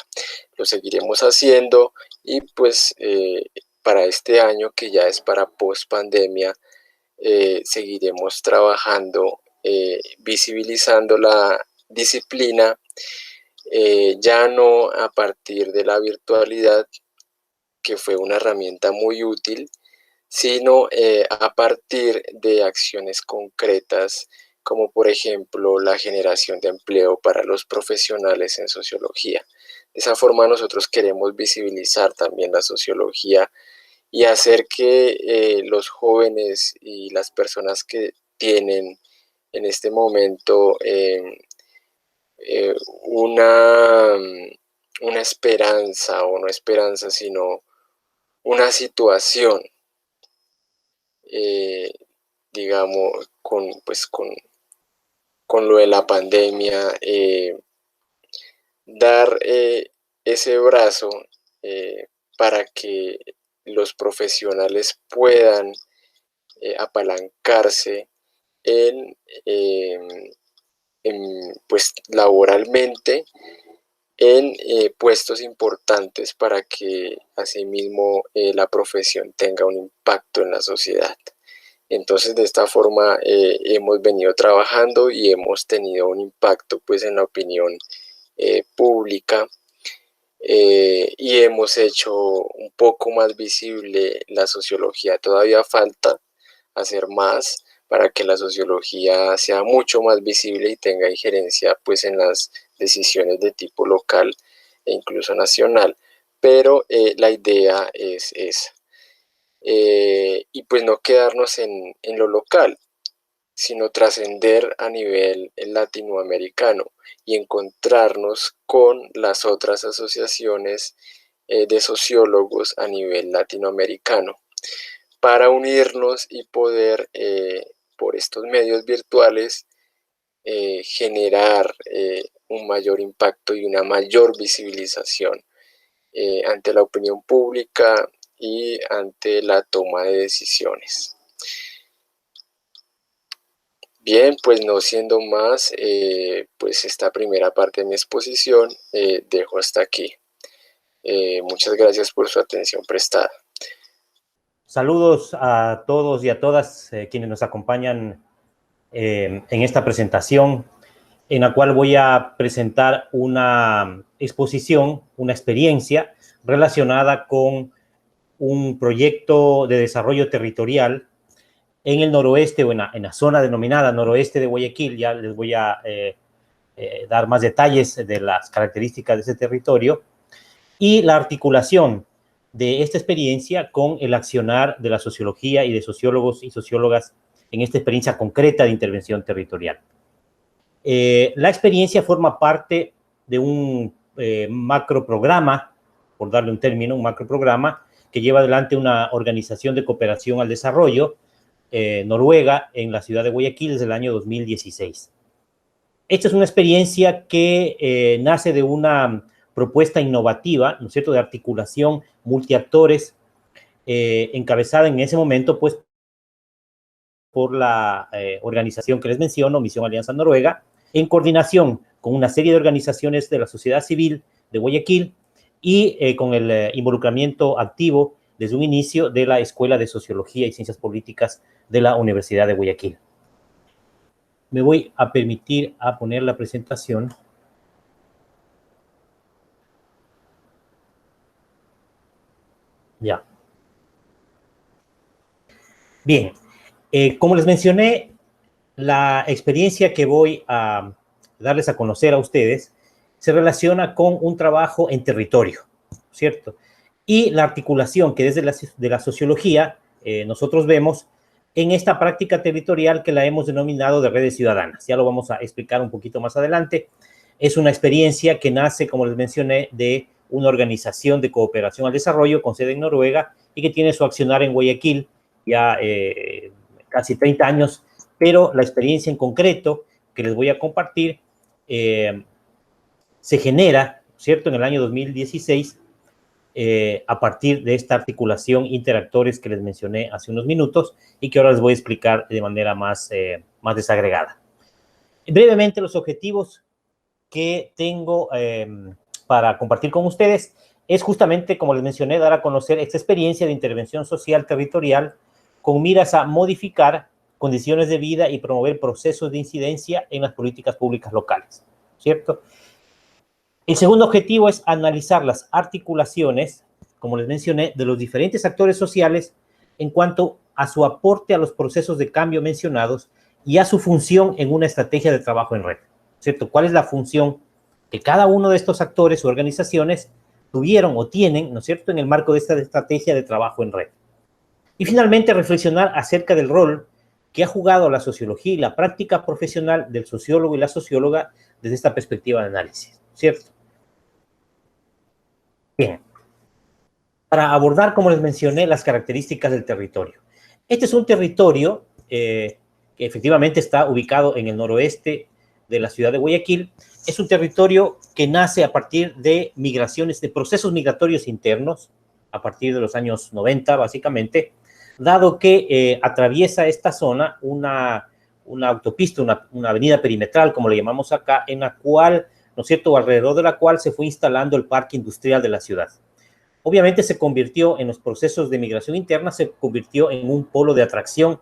Lo seguiremos haciendo y pues para este año, que ya es para post pandemia, seguiremos trabajando, visibilizando la disciplina, ya no a partir de la virtualidad, que fue una herramienta muy útil, sino a partir de acciones concretas, como por ejemplo la generación de empleo para los profesionales en sociología. De esa forma nosotros queremos visibilizar también la sociología y hacer que los jóvenes y las personas que tienen en este momento una esperanza, o no esperanza, sino una situación, digamos, con lo de la pandemia, dar ese brazo para que los profesionales puedan apalancarse pues laboralmente en puestos importantes, para que asimismo la profesión tenga un impacto en la sociedad. Entonces, de esta forma hemos venido trabajando y hemos tenido un impacto pues en la opinión pública, y hemos hecho un poco más visible la sociología. Todavía falta hacer más para que la sociología sea mucho más visible y tenga injerencia pues en las decisiones de tipo local e incluso nacional, pero la idea es esa. Y pues no quedarnos en lo local, sino trascender a nivel latinoamericano y encontrarnos con las otras asociaciones de sociólogos a nivel latinoamericano, para unirnos y poder por estos medios virtuales generar un mayor impacto y una mayor visibilización ante la opinión pública y ante la toma de decisiones. Bien, pues no siendo más, pues esta primera parte de mi exposición dejo hasta aquí. Muchas gracias por su atención prestada. Saludos a todos y a todas quienes nos acompañan en esta presentación, en la cual voy a presentar una exposición, una experiencia relacionada con un proyecto de desarrollo territorial en el noroeste, o en la zona denominada noroeste de Guayaquil. Ya les voy a dar más detalles de las características de ese territorio y la articulación de esta experiencia con el accionar de la sociología y de sociólogos y sociólogas en esta experiencia concreta de intervención territorial. La experiencia forma parte de un macroprograma, por darle un término, un macroprograma que lleva adelante una organización de cooperación al desarrollo noruega en la ciudad de Guayaquil desde el año 2016. Esta es una experiencia que nace de una propuesta innovativa, ¿no es cierto?, de articulación multiactores, encabezada en ese momento, pues, por la organización que les menciono, Misión Alianza Noruega, en coordinación con una serie de organizaciones de la sociedad civil de Guayaquil y con el involucramiento activo desde un inicio de la Escuela de Sociología y Ciencias Políticas de la Universidad de Guayaquil. Me voy a permitir a poner la presentación. Ya. Bien, como les mencioné, la experiencia que voy a darles a conocer a ustedes se relaciona con un trabajo en territorio, ¿cierto? Y la articulación que desde la sociología nosotros vemos en esta práctica territorial que la hemos denominado de redes ciudadanas. Ya lo vamos a explicar un poquito más adelante. Es una experiencia que nace, como les mencioné, de una organización de cooperación al desarrollo con sede en Noruega y que tiene su accionar en Guayaquil ya casi 30 años, pero la experiencia en concreto que les voy a compartir se genera, ¿cierto?, en el año 2016 a partir de esta articulación interactores que les mencioné hace unos minutos y que ahora les voy a explicar de manera más desagregada. Brevemente, los objetivos que tengo para compartir con ustedes es justamente, como les mencioné, dar a conocer esta experiencia de intervención social territorial con miras a modificar condiciones de vida y promover procesos de incidencia en las políticas públicas locales, ¿cierto? El segundo objetivo es analizar las articulaciones como les mencioné, de los diferentes actores sociales en cuanto a su aporte a los procesos de cambio mencionados y a su función en una estrategia de trabajo en red, ¿cierto? ¿Cuál es la función que cada uno de estos actores o organizaciones tuvieron o tienen, ¿no es cierto?, en el marco de esta estrategia de trabajo en red? Y finalmente, reflexionar acerca del rol que ha jugado la sociología y la práctica profesional del sociólogo y la socióloga desde esta perspectiva de análisis, ¿cierto? Bien. Para abordar, como les mencioné, las características del territorio. Este es un territorio que efectivamente está ubicado en el noroeste de la ciudad de Guayaquil. Es un territorio que nace a partir de migraciones, de procesos migratorios internos, a partir de los años 90, básicamente, dado que atraviesa esta zona una autopista, una avenida perimetral, como le llamamos acá, en la cual, ¿no es cierto?, alrededor de la cual se fue instalando el parque industrial de la ciudad. Obviamente se convirtió en los procesos de migración interna, se convirtió en un polo de atracción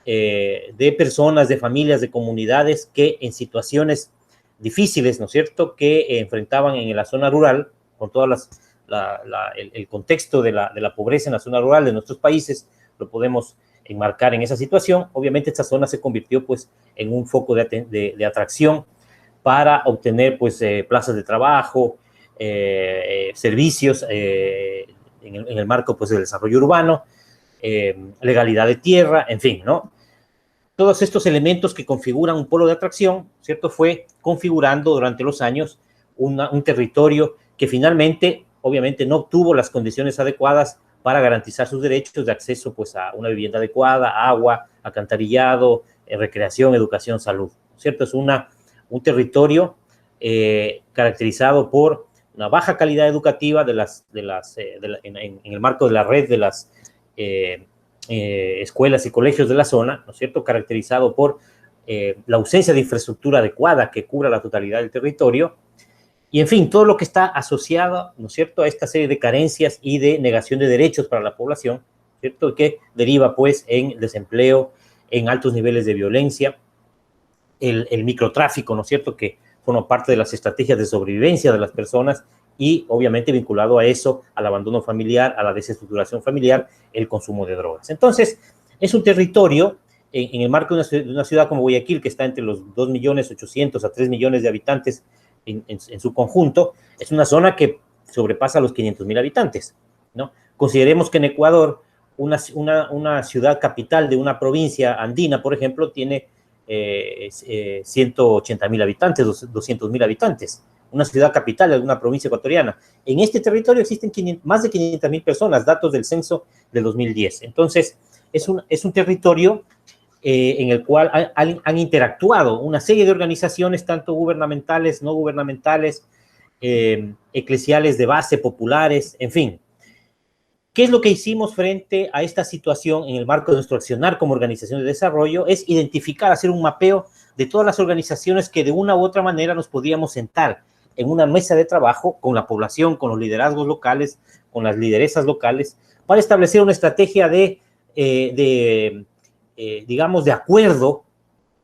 de personas, de familias, de comunidades que en situaciones difíciles, ¿no es cierto?, que enfrentaban en la zona rural, con todo el contexto de la pobreza en la zona rural de nuestros países, lo podemos enmarcar en esa situación. Obviamente esta zona se convirtió pues en un foco de atracción para obtener pues plazas de trabajo, servicios en el marco pues del desarrollo urbano, legalidad de tierra, en fin, ¿no? Todos estos elementos que configuran un polo de atracción, ¿cierto?, fue configurando durante los años un territorio que finalmente, obviamente, no obtuvo las condiciones adecuadas para garantizar sus derechos de acceso pues a una vivienda adecuada, agua, alcantarillado, recreación, educación, salud, ¿cierto? Es un territorio caracterizado por una baja calidad educativa en el marco de la red de las escuelas y colegios de la zona, ¿no es cierto?, caracterizado por la ausencia de infraestructura adecuada que cubra la totalidad del territorio, y en fin, todo lo que está asociado, ¿no es cierto?, a esta serie de carencias y de negación de derechos para la población, ¿cierto?, que deriva pues en desempleo, en altos niveles de violencia, el microtráfico, ¿no es cierto?, que forma parte de las estrategias de sobrevivencia de las personas y obviamente vinculado a eso, al abandono familiar, a la desestructuración familiar, el consumo de drogas. Entonces, es un territorio en el marco de una ciudad como Guayaquil, que está entre los 2.800.000 a 3 millones de habitantes en su conjunto, es una zona que sobrepasa los 500.000 habitantes, ¿no? Consideremos que en Ecuador una ciudad capital de una provincia andina, por ejemplo, tiene 180.000 habitantes, 200.000 habitantes, una ciudad capital de una provincia ecuatoriana. En este territorio existen más de 500.000 personas, datos del censo del 2010. Entonces, es un territorio en el cual han interactuado una serie de organizaciones, tanto gubernamentales, no gubernamentales, eclesiales de base, populares, en fin. ¿Qué es lo que hicimos frente a esta situación en el marco de nuestro accionar como organización de desarrollo? Es identificar, hacer un mapeo de todas las organizaciones que de una u otra manera nos podíamos sentar en una mesa de trabajo con la población, con los liderazgos locales, con las lideresas locales, para establecer una estrategia digamos, de acuerdo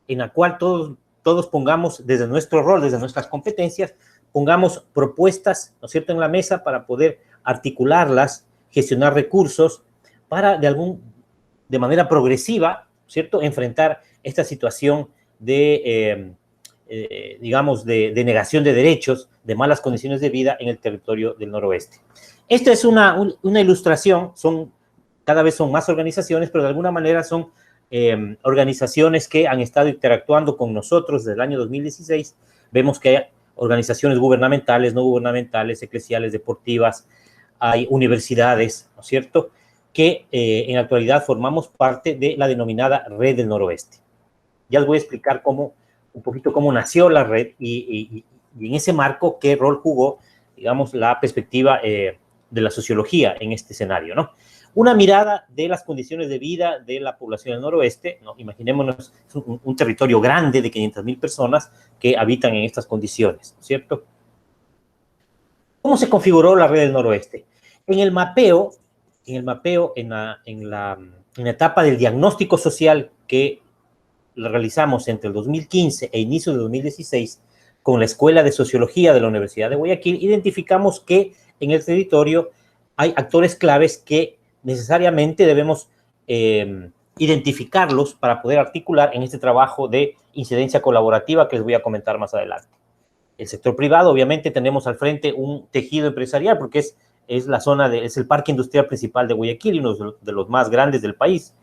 en la cual todos pongamos desde nuestro rol, desde nuestras competencias, pongamos propuestas, ¿no es cierto?, en la mesa para poder articularlas, gestionar recursos para de manera progresiva, ¿cierto?, enfrentar esta situación digamos, de negación de derechos, de malas condiciones de vida en el territorio del noroeste. Esta es una ilustración, cada vez son más organizaciones, pero de alguna manera son organizaciones que han estado interactuando con nosotros desde el año 2016. Vemos que hay organizaciones gubernamentales, no gubernamentales, eclesiales, deportivas, hay universidades, ¿no es cierto?, que en la actualidad formamos parte de la denominada Red del Noroeste. Ya les voy a explicar un poquito cómo nació la red y en ese marco qué rol jugó, digamos, la perspectiva de la sociología en este escenario, ¿no? Una mirada de las condiciones de vida de la población del noroeste, ¿no? Imaginémonos un territorio grande de 500.000 personas que habitan en estas condiciones, ¿cierto? ¿Cómo se configuró la red del noroeste? En el mapeo, en la etapa del diagnóstico social que realizamos entre el 2015 e inicio de 2016 con la Escuela de Sociología de la Universidad de Guayaquil, identificamos que en el territorio hay actores claves que necesariamente debemos identificarlos para poder articular en este trabajo de incidencia colaborativa que les voy a comentar más adelante. El sector privado, obviamente, tenemos al frente un tejido empresarial porque es la zona, es el parque industrial principal de Guayaquil y uno de los más grandes del país.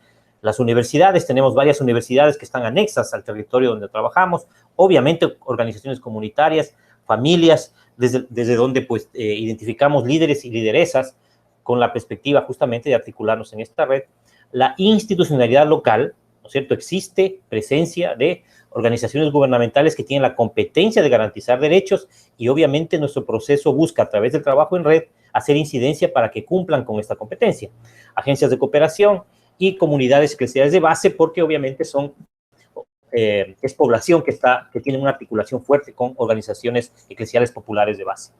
Las universidades, tenemos varias universidades que están anexas al territorio donde trabajamos, obviamente organizaciones comunitarias, familias, desde donde pues identificamos líderes y lideresas con la perspectiva justamente de articularnos en esta red. La institucionalidad local, ¿no es cierto? Existe presencia de organizaciones gubernamentales que tienen la competencia de garantizar derechos y obviamente nuestro proceso busca a través del trabajo en red hacer incidencia para que cumplan con esta competencia. Agencias de cooperación y comunidades eclesiales de base porque obviamente es población que tiene una articulación fuerte con organizaciones eclesiales populares de base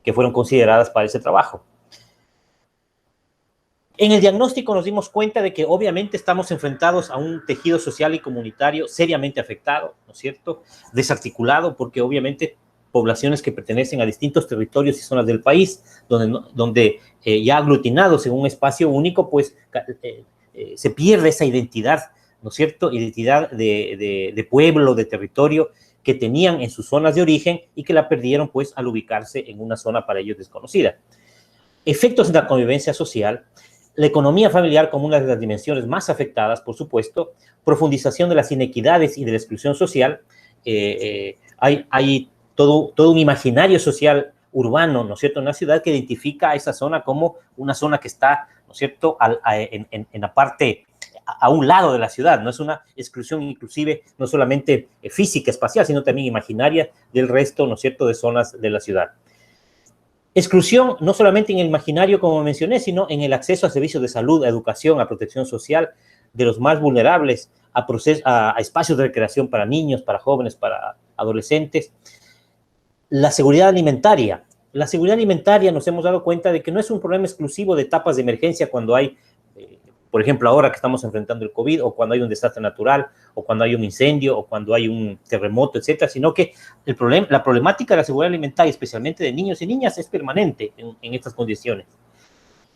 que fueron consideradas para ese trabajo. En el diagnóstico nos dimos cuenta de que obviamente estamos enfrentados a un tejido social y comunitario seriamente afectado, ¿no es cierto? Desarticulado, porque obviamente poblaciones que pertenecen a distintos territorios y zonas del país, donde ya aglutinados en un espacio único, pues se pierde esa identidad, ¿no es cierto? Identidad de pueblo, de territorio que tenían en sus zonas de origen y que la perdieron pues al ubicarse en una zona para ellos desconocida. Efectos en la convivencia social. La economía familiar como una de las dimensiones más afectadas, por supuesto, profundización de las inequidades y de la exclusión social. Hay todo un imaginario social urbano, ¿no es cierto?, en una ciudad que identifica a esa zona como una zona que está, ¿no es cierto?, en la parte, a un lado de la ciudad. No es una exclusión inclusive, no solamente física, espacial, sino también imaginaria del resto, ¿no es cierto?, de zonas de la ciudad. Exclusión no solamente en el imaginario, como mencioné, sino en el acceso a servicios de salud, a educación, a protección social de los más vulnerables, a espacios de recreación para niños, para jóvenes, para adolescentes. La seguridad alimentaria. La seguridad alimentaria nos hemos dado cuenta de que no es un problema exclusivo de etapas de emergencia cuando hay, por ejemplo, ahora que estamos enfrentando el COVID, o cuando hay un desastre natural, o cuando hay un incendio, o cuando hay un terremoto, etcétera, sino que la problemática de la seguridad alimentaria, especialmente de niños y niñas, es permanente en estas condiciones.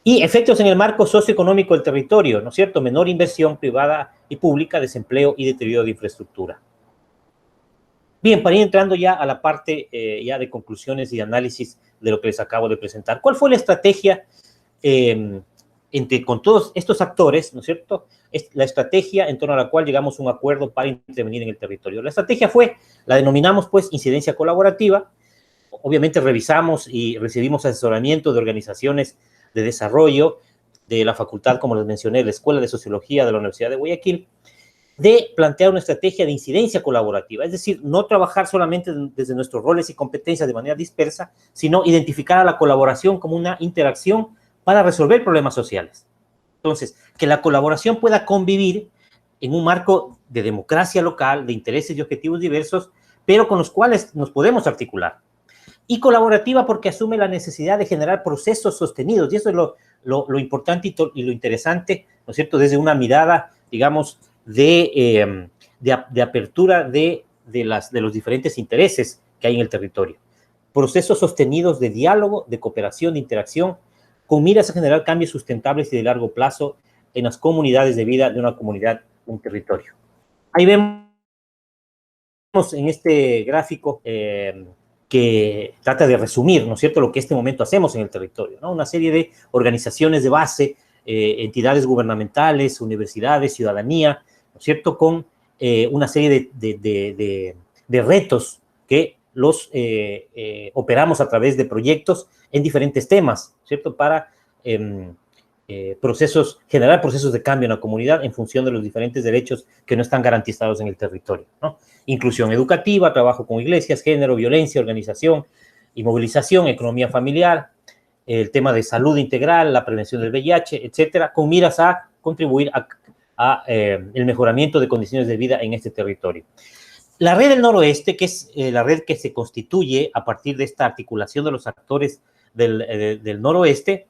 Y efectos en el marco socioeconómico del territorio, ¿no es cierto? Menor inversión privada y pública, desempleo y deterioro de infraestructura. Bien, para ir entrando ya a la parte ya de conclusiones y análisis de lo que les acabo de presentar. ¿Cuál fue la estrategia con todos estos actores, ¿no es cierto? Es la estrategia en torno a la cual llegamos a un acuerdo para intervenir en el territorio. La estrategia la denominamos pues incidencia colaborativa. Obviamente revisamos y recibimos asesoramiento de organizaciones de desarrollo de la facultad, como les mencioné, la Escuela de Sociología de la Universidad de Guayaquil, de plantear una estrategia de incidencia colaborativa, es decir, no trabajar solamente desde nuestros roles y competencias de manera dispersa, sino identificar a la colaboración como una interacción para resolver problemas sociales. Entonces, que la colaboración pueda convivir en un marco de democracia local, de intereses y objetivos diversos, pero con los cuales nos podemos articular. Y colaborativa porque asume la necesidad de generar procesos sostenidos, y eso es lo importante y lo interesante, ¿no es cierto?, desde una mirada, digamos, de apertura de los diferentes intereses que hay en el territorio. Procesos sostenidos de diálogo, de cooperación, de interacción, con miras a generar cambios sustentables y de largo plazo en las comunidades de vida de una comunidad, un territorio. Ahí vemos en este gráfico que trata de resumir, ¿no es cierto?, lo que en este momento hacemos en el territorio, ¿no? Una serie de organizaciones de base, entidades gubernamentales, universidades, ciudadanía, ¿no es cierto?, con una serie de retos que los operamos a través de proyectos en diferentes temas, ¿cierto?, para generar procesos de cambio en la comunidad en función de los diferentes derechos que no están garantizados en el territorio, ¿no? Inclusión educativa, trabajo con iglesias, género, violencia, organización y movilización, economía familiar, el tema de salud integral, la prevención del VIH, etcétera, con miras a contribuir a el mejoramiento de condiciones de vida en este territorio. La red del noroeste, que es la red que se constituye a partir de esta articulación de los actores del noroeste,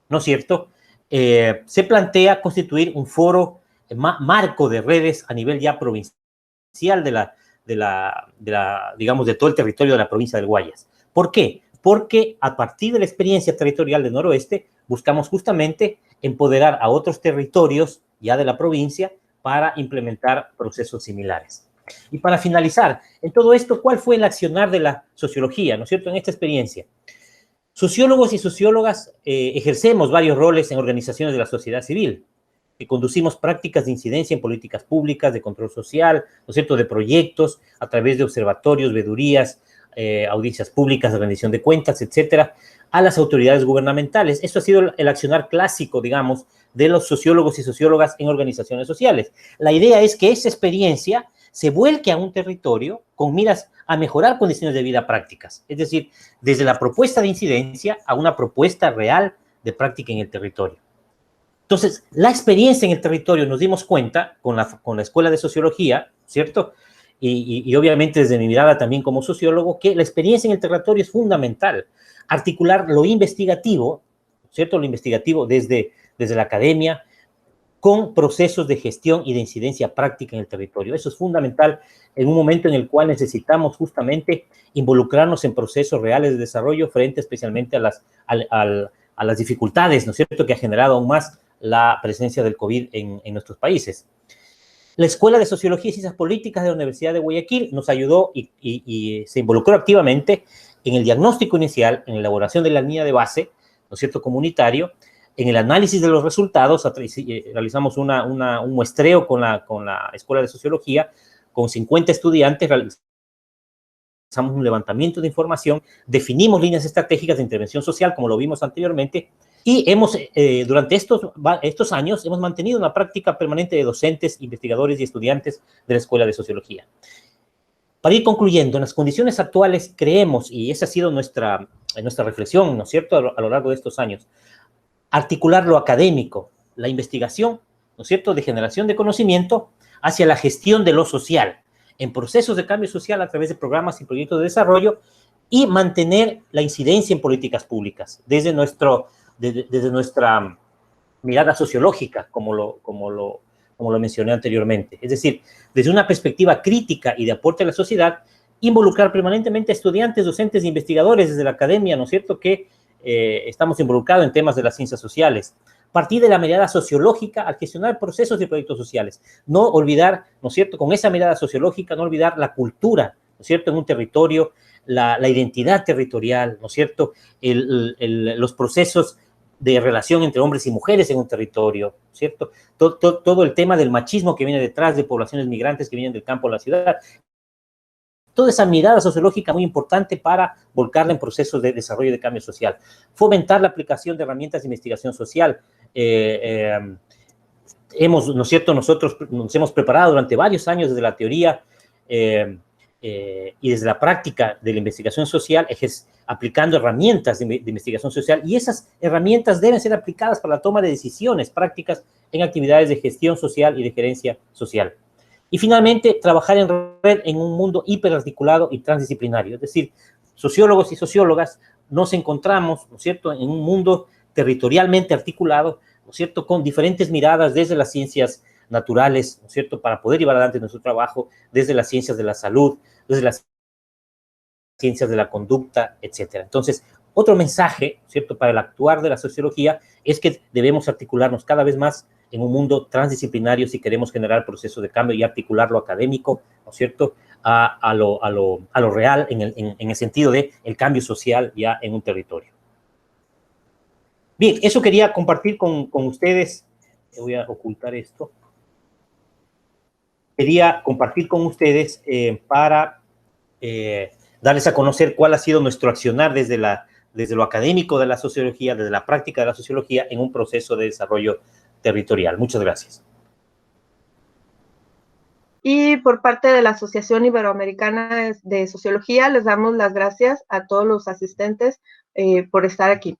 ¿no es cierto?, se plantea constituir un foro marco de redes a nivel ya provincial digamos, de todo el territorio de la provincia del Guayas. ¿Por qué? porque a partir de la experiencia territorial del noroeste buscamos justamente empoderar a otros territorios ya de la provincia para implementar procesos similares. Y para finalizar, en todo esto, ¿cuál fue el accionar de la sociología, ¿no es cierto?, en esta experiencia? Sociólogos y sociólogas ejercemos varios roles en organizaciones de la sociedad civil, que conducimos prácticas de incidencia en políticas públicas, de control social, ¿no es cierto?, de proyectos, a través de observatorios, veedurías, audiencias públicas, de rendición de cuentas, etcétera, a las autoridades gubernamentales. Esto ha sido el accionar clásico, digamos, de los sociólogos y sociólogas en organizaciones sociales. La idea es que esa experiencia se vuelque a un territorio con miras a mejorar condiciones de vida prácticas, es decir, desde la propuesta de incidencia a una propuesta real de práctica en el territorio. Entonces, la experiencia en el territorio nos dimos cuenta con la Escuela de Sociología, ¿cierto? Y obviamente desde mi mirada también como sociólogo, que la experiencia en el territorio es fundamental. Articular lo investigativo, ¿cierto? Lo investigativo desde la academia, con procesos de gestión y de incidencia práctica en el territorio. Eso es fundamental en un momento en el cual necesitamos justamente involucrarnos en procesos reales de desarrollo frente especialmente a las dificultades, ¿no es cierto?, que ha generado aún más la presencia del COVID en nuestros países. La Escuela de Sociología y Ciencias Políticas de la Universidad de Guayaquil nos ayudó y se involucró activamente en el diagnóstico inicial, en la elaboración de la línea de base, ¿no es cierto?, comunitario, en el análisis de los resultados. Realizamos un muestreo con la Escuela de Sociología, con 50 estudiantes, realizamos un levantamiento de información, definimos líneas estratégicas de intervención social, como lo vimos anteriormente, y durante estos años hemos mantenido una práctica permanente de docentes, investigadores y estudiantes de la Escuela de Sociología. Para ir concluyendo, en las condiciones actuales creemos, y esa ha sido nuestra reflexión, ¿no es cierto?, a lo largo de estos años, articular lo académico, la investigación, ¿no es cierto?, de generación de conocimiento hacia la gestión de lo social, en procesos de cambio social a través de programas y proyectos de desarrollo, y mantener la incidencia en políticas públicas desde nuestra mirada sociológica, como lo mencioné anteriormente. Es decir, desde una perspectiva crítica y de aporte a la sociedad, involucrar permanentemente a estudiantes, docentes e investigadores desde la academia, ¿no es cierto?, que estamos involucrados en temas de las ciencias sociales. Partir de la mirada sociológica al gestionar procesos y proyectos sociales. No olvidar, ¿no es cierto?, con esa mirada sociológica, no olvidar la cultura, ¿no es cierto?, en un territorio, la identidad territorial, ¿no es cierto?, los procesos de relación entre hombres y mujeres en un territorio, ¿cierto? Todo el tema del machismo que viene detrás de poblaciones migrantes que vienen del campo a la ciudad. Toda esa mirada sociológica muy importante para volcarla en procesos de desarrollo y de cambio social. Fomentar la aplicación de herramientas de investigación social. ¿No es cierto?, nosotros nos hemos preparado durante varios años desde la teoría y desde la práctica de la investigación social, aplicando herramientas de investigación social, y esas herramientas deben ser aplicadas para la toma de decisiones prácticas en actividades de gestión social y de gerencia social. Y finalmente, trabajar en red en un mundo hiperarticulado y transdisciplinario, es decir, sociólogos y sociólogas nos encontramos, ¿no es cierto?, en un mundo territorialmente articulado, ¿no es cierto?, con diferentes miradas desde las ciencias naturales, ¿no es cierto?, para poder llevar adelante nuestro trabajo, desde las ciencias de la salud, desde las ciencias de la conducta, etcétera. Entonces, otro mensaje, ¿cierto?, para el actuar de la sociología es que debemos articularnos cada vez más en un mundo transdisciplinario si queremos generar procesos de cambio y articular lo académico, ¿no es cierto?, a lo real en el sentido de el cambio social ya en un territorio. Bien, eso quería compartir con ustedes. Voy a ocultar esto. Quería compartir con ustedes para darles a conocer cuál ha sido nuestro accionar desde lo académico de la sociología, desde la práctica de la sociología en un proceso de desarrollo territorial. Muchas gracias. Y por parte de la Asociación Iberoamericana de Sociología, les damos las gracias a todos los asistentes por estar aquí.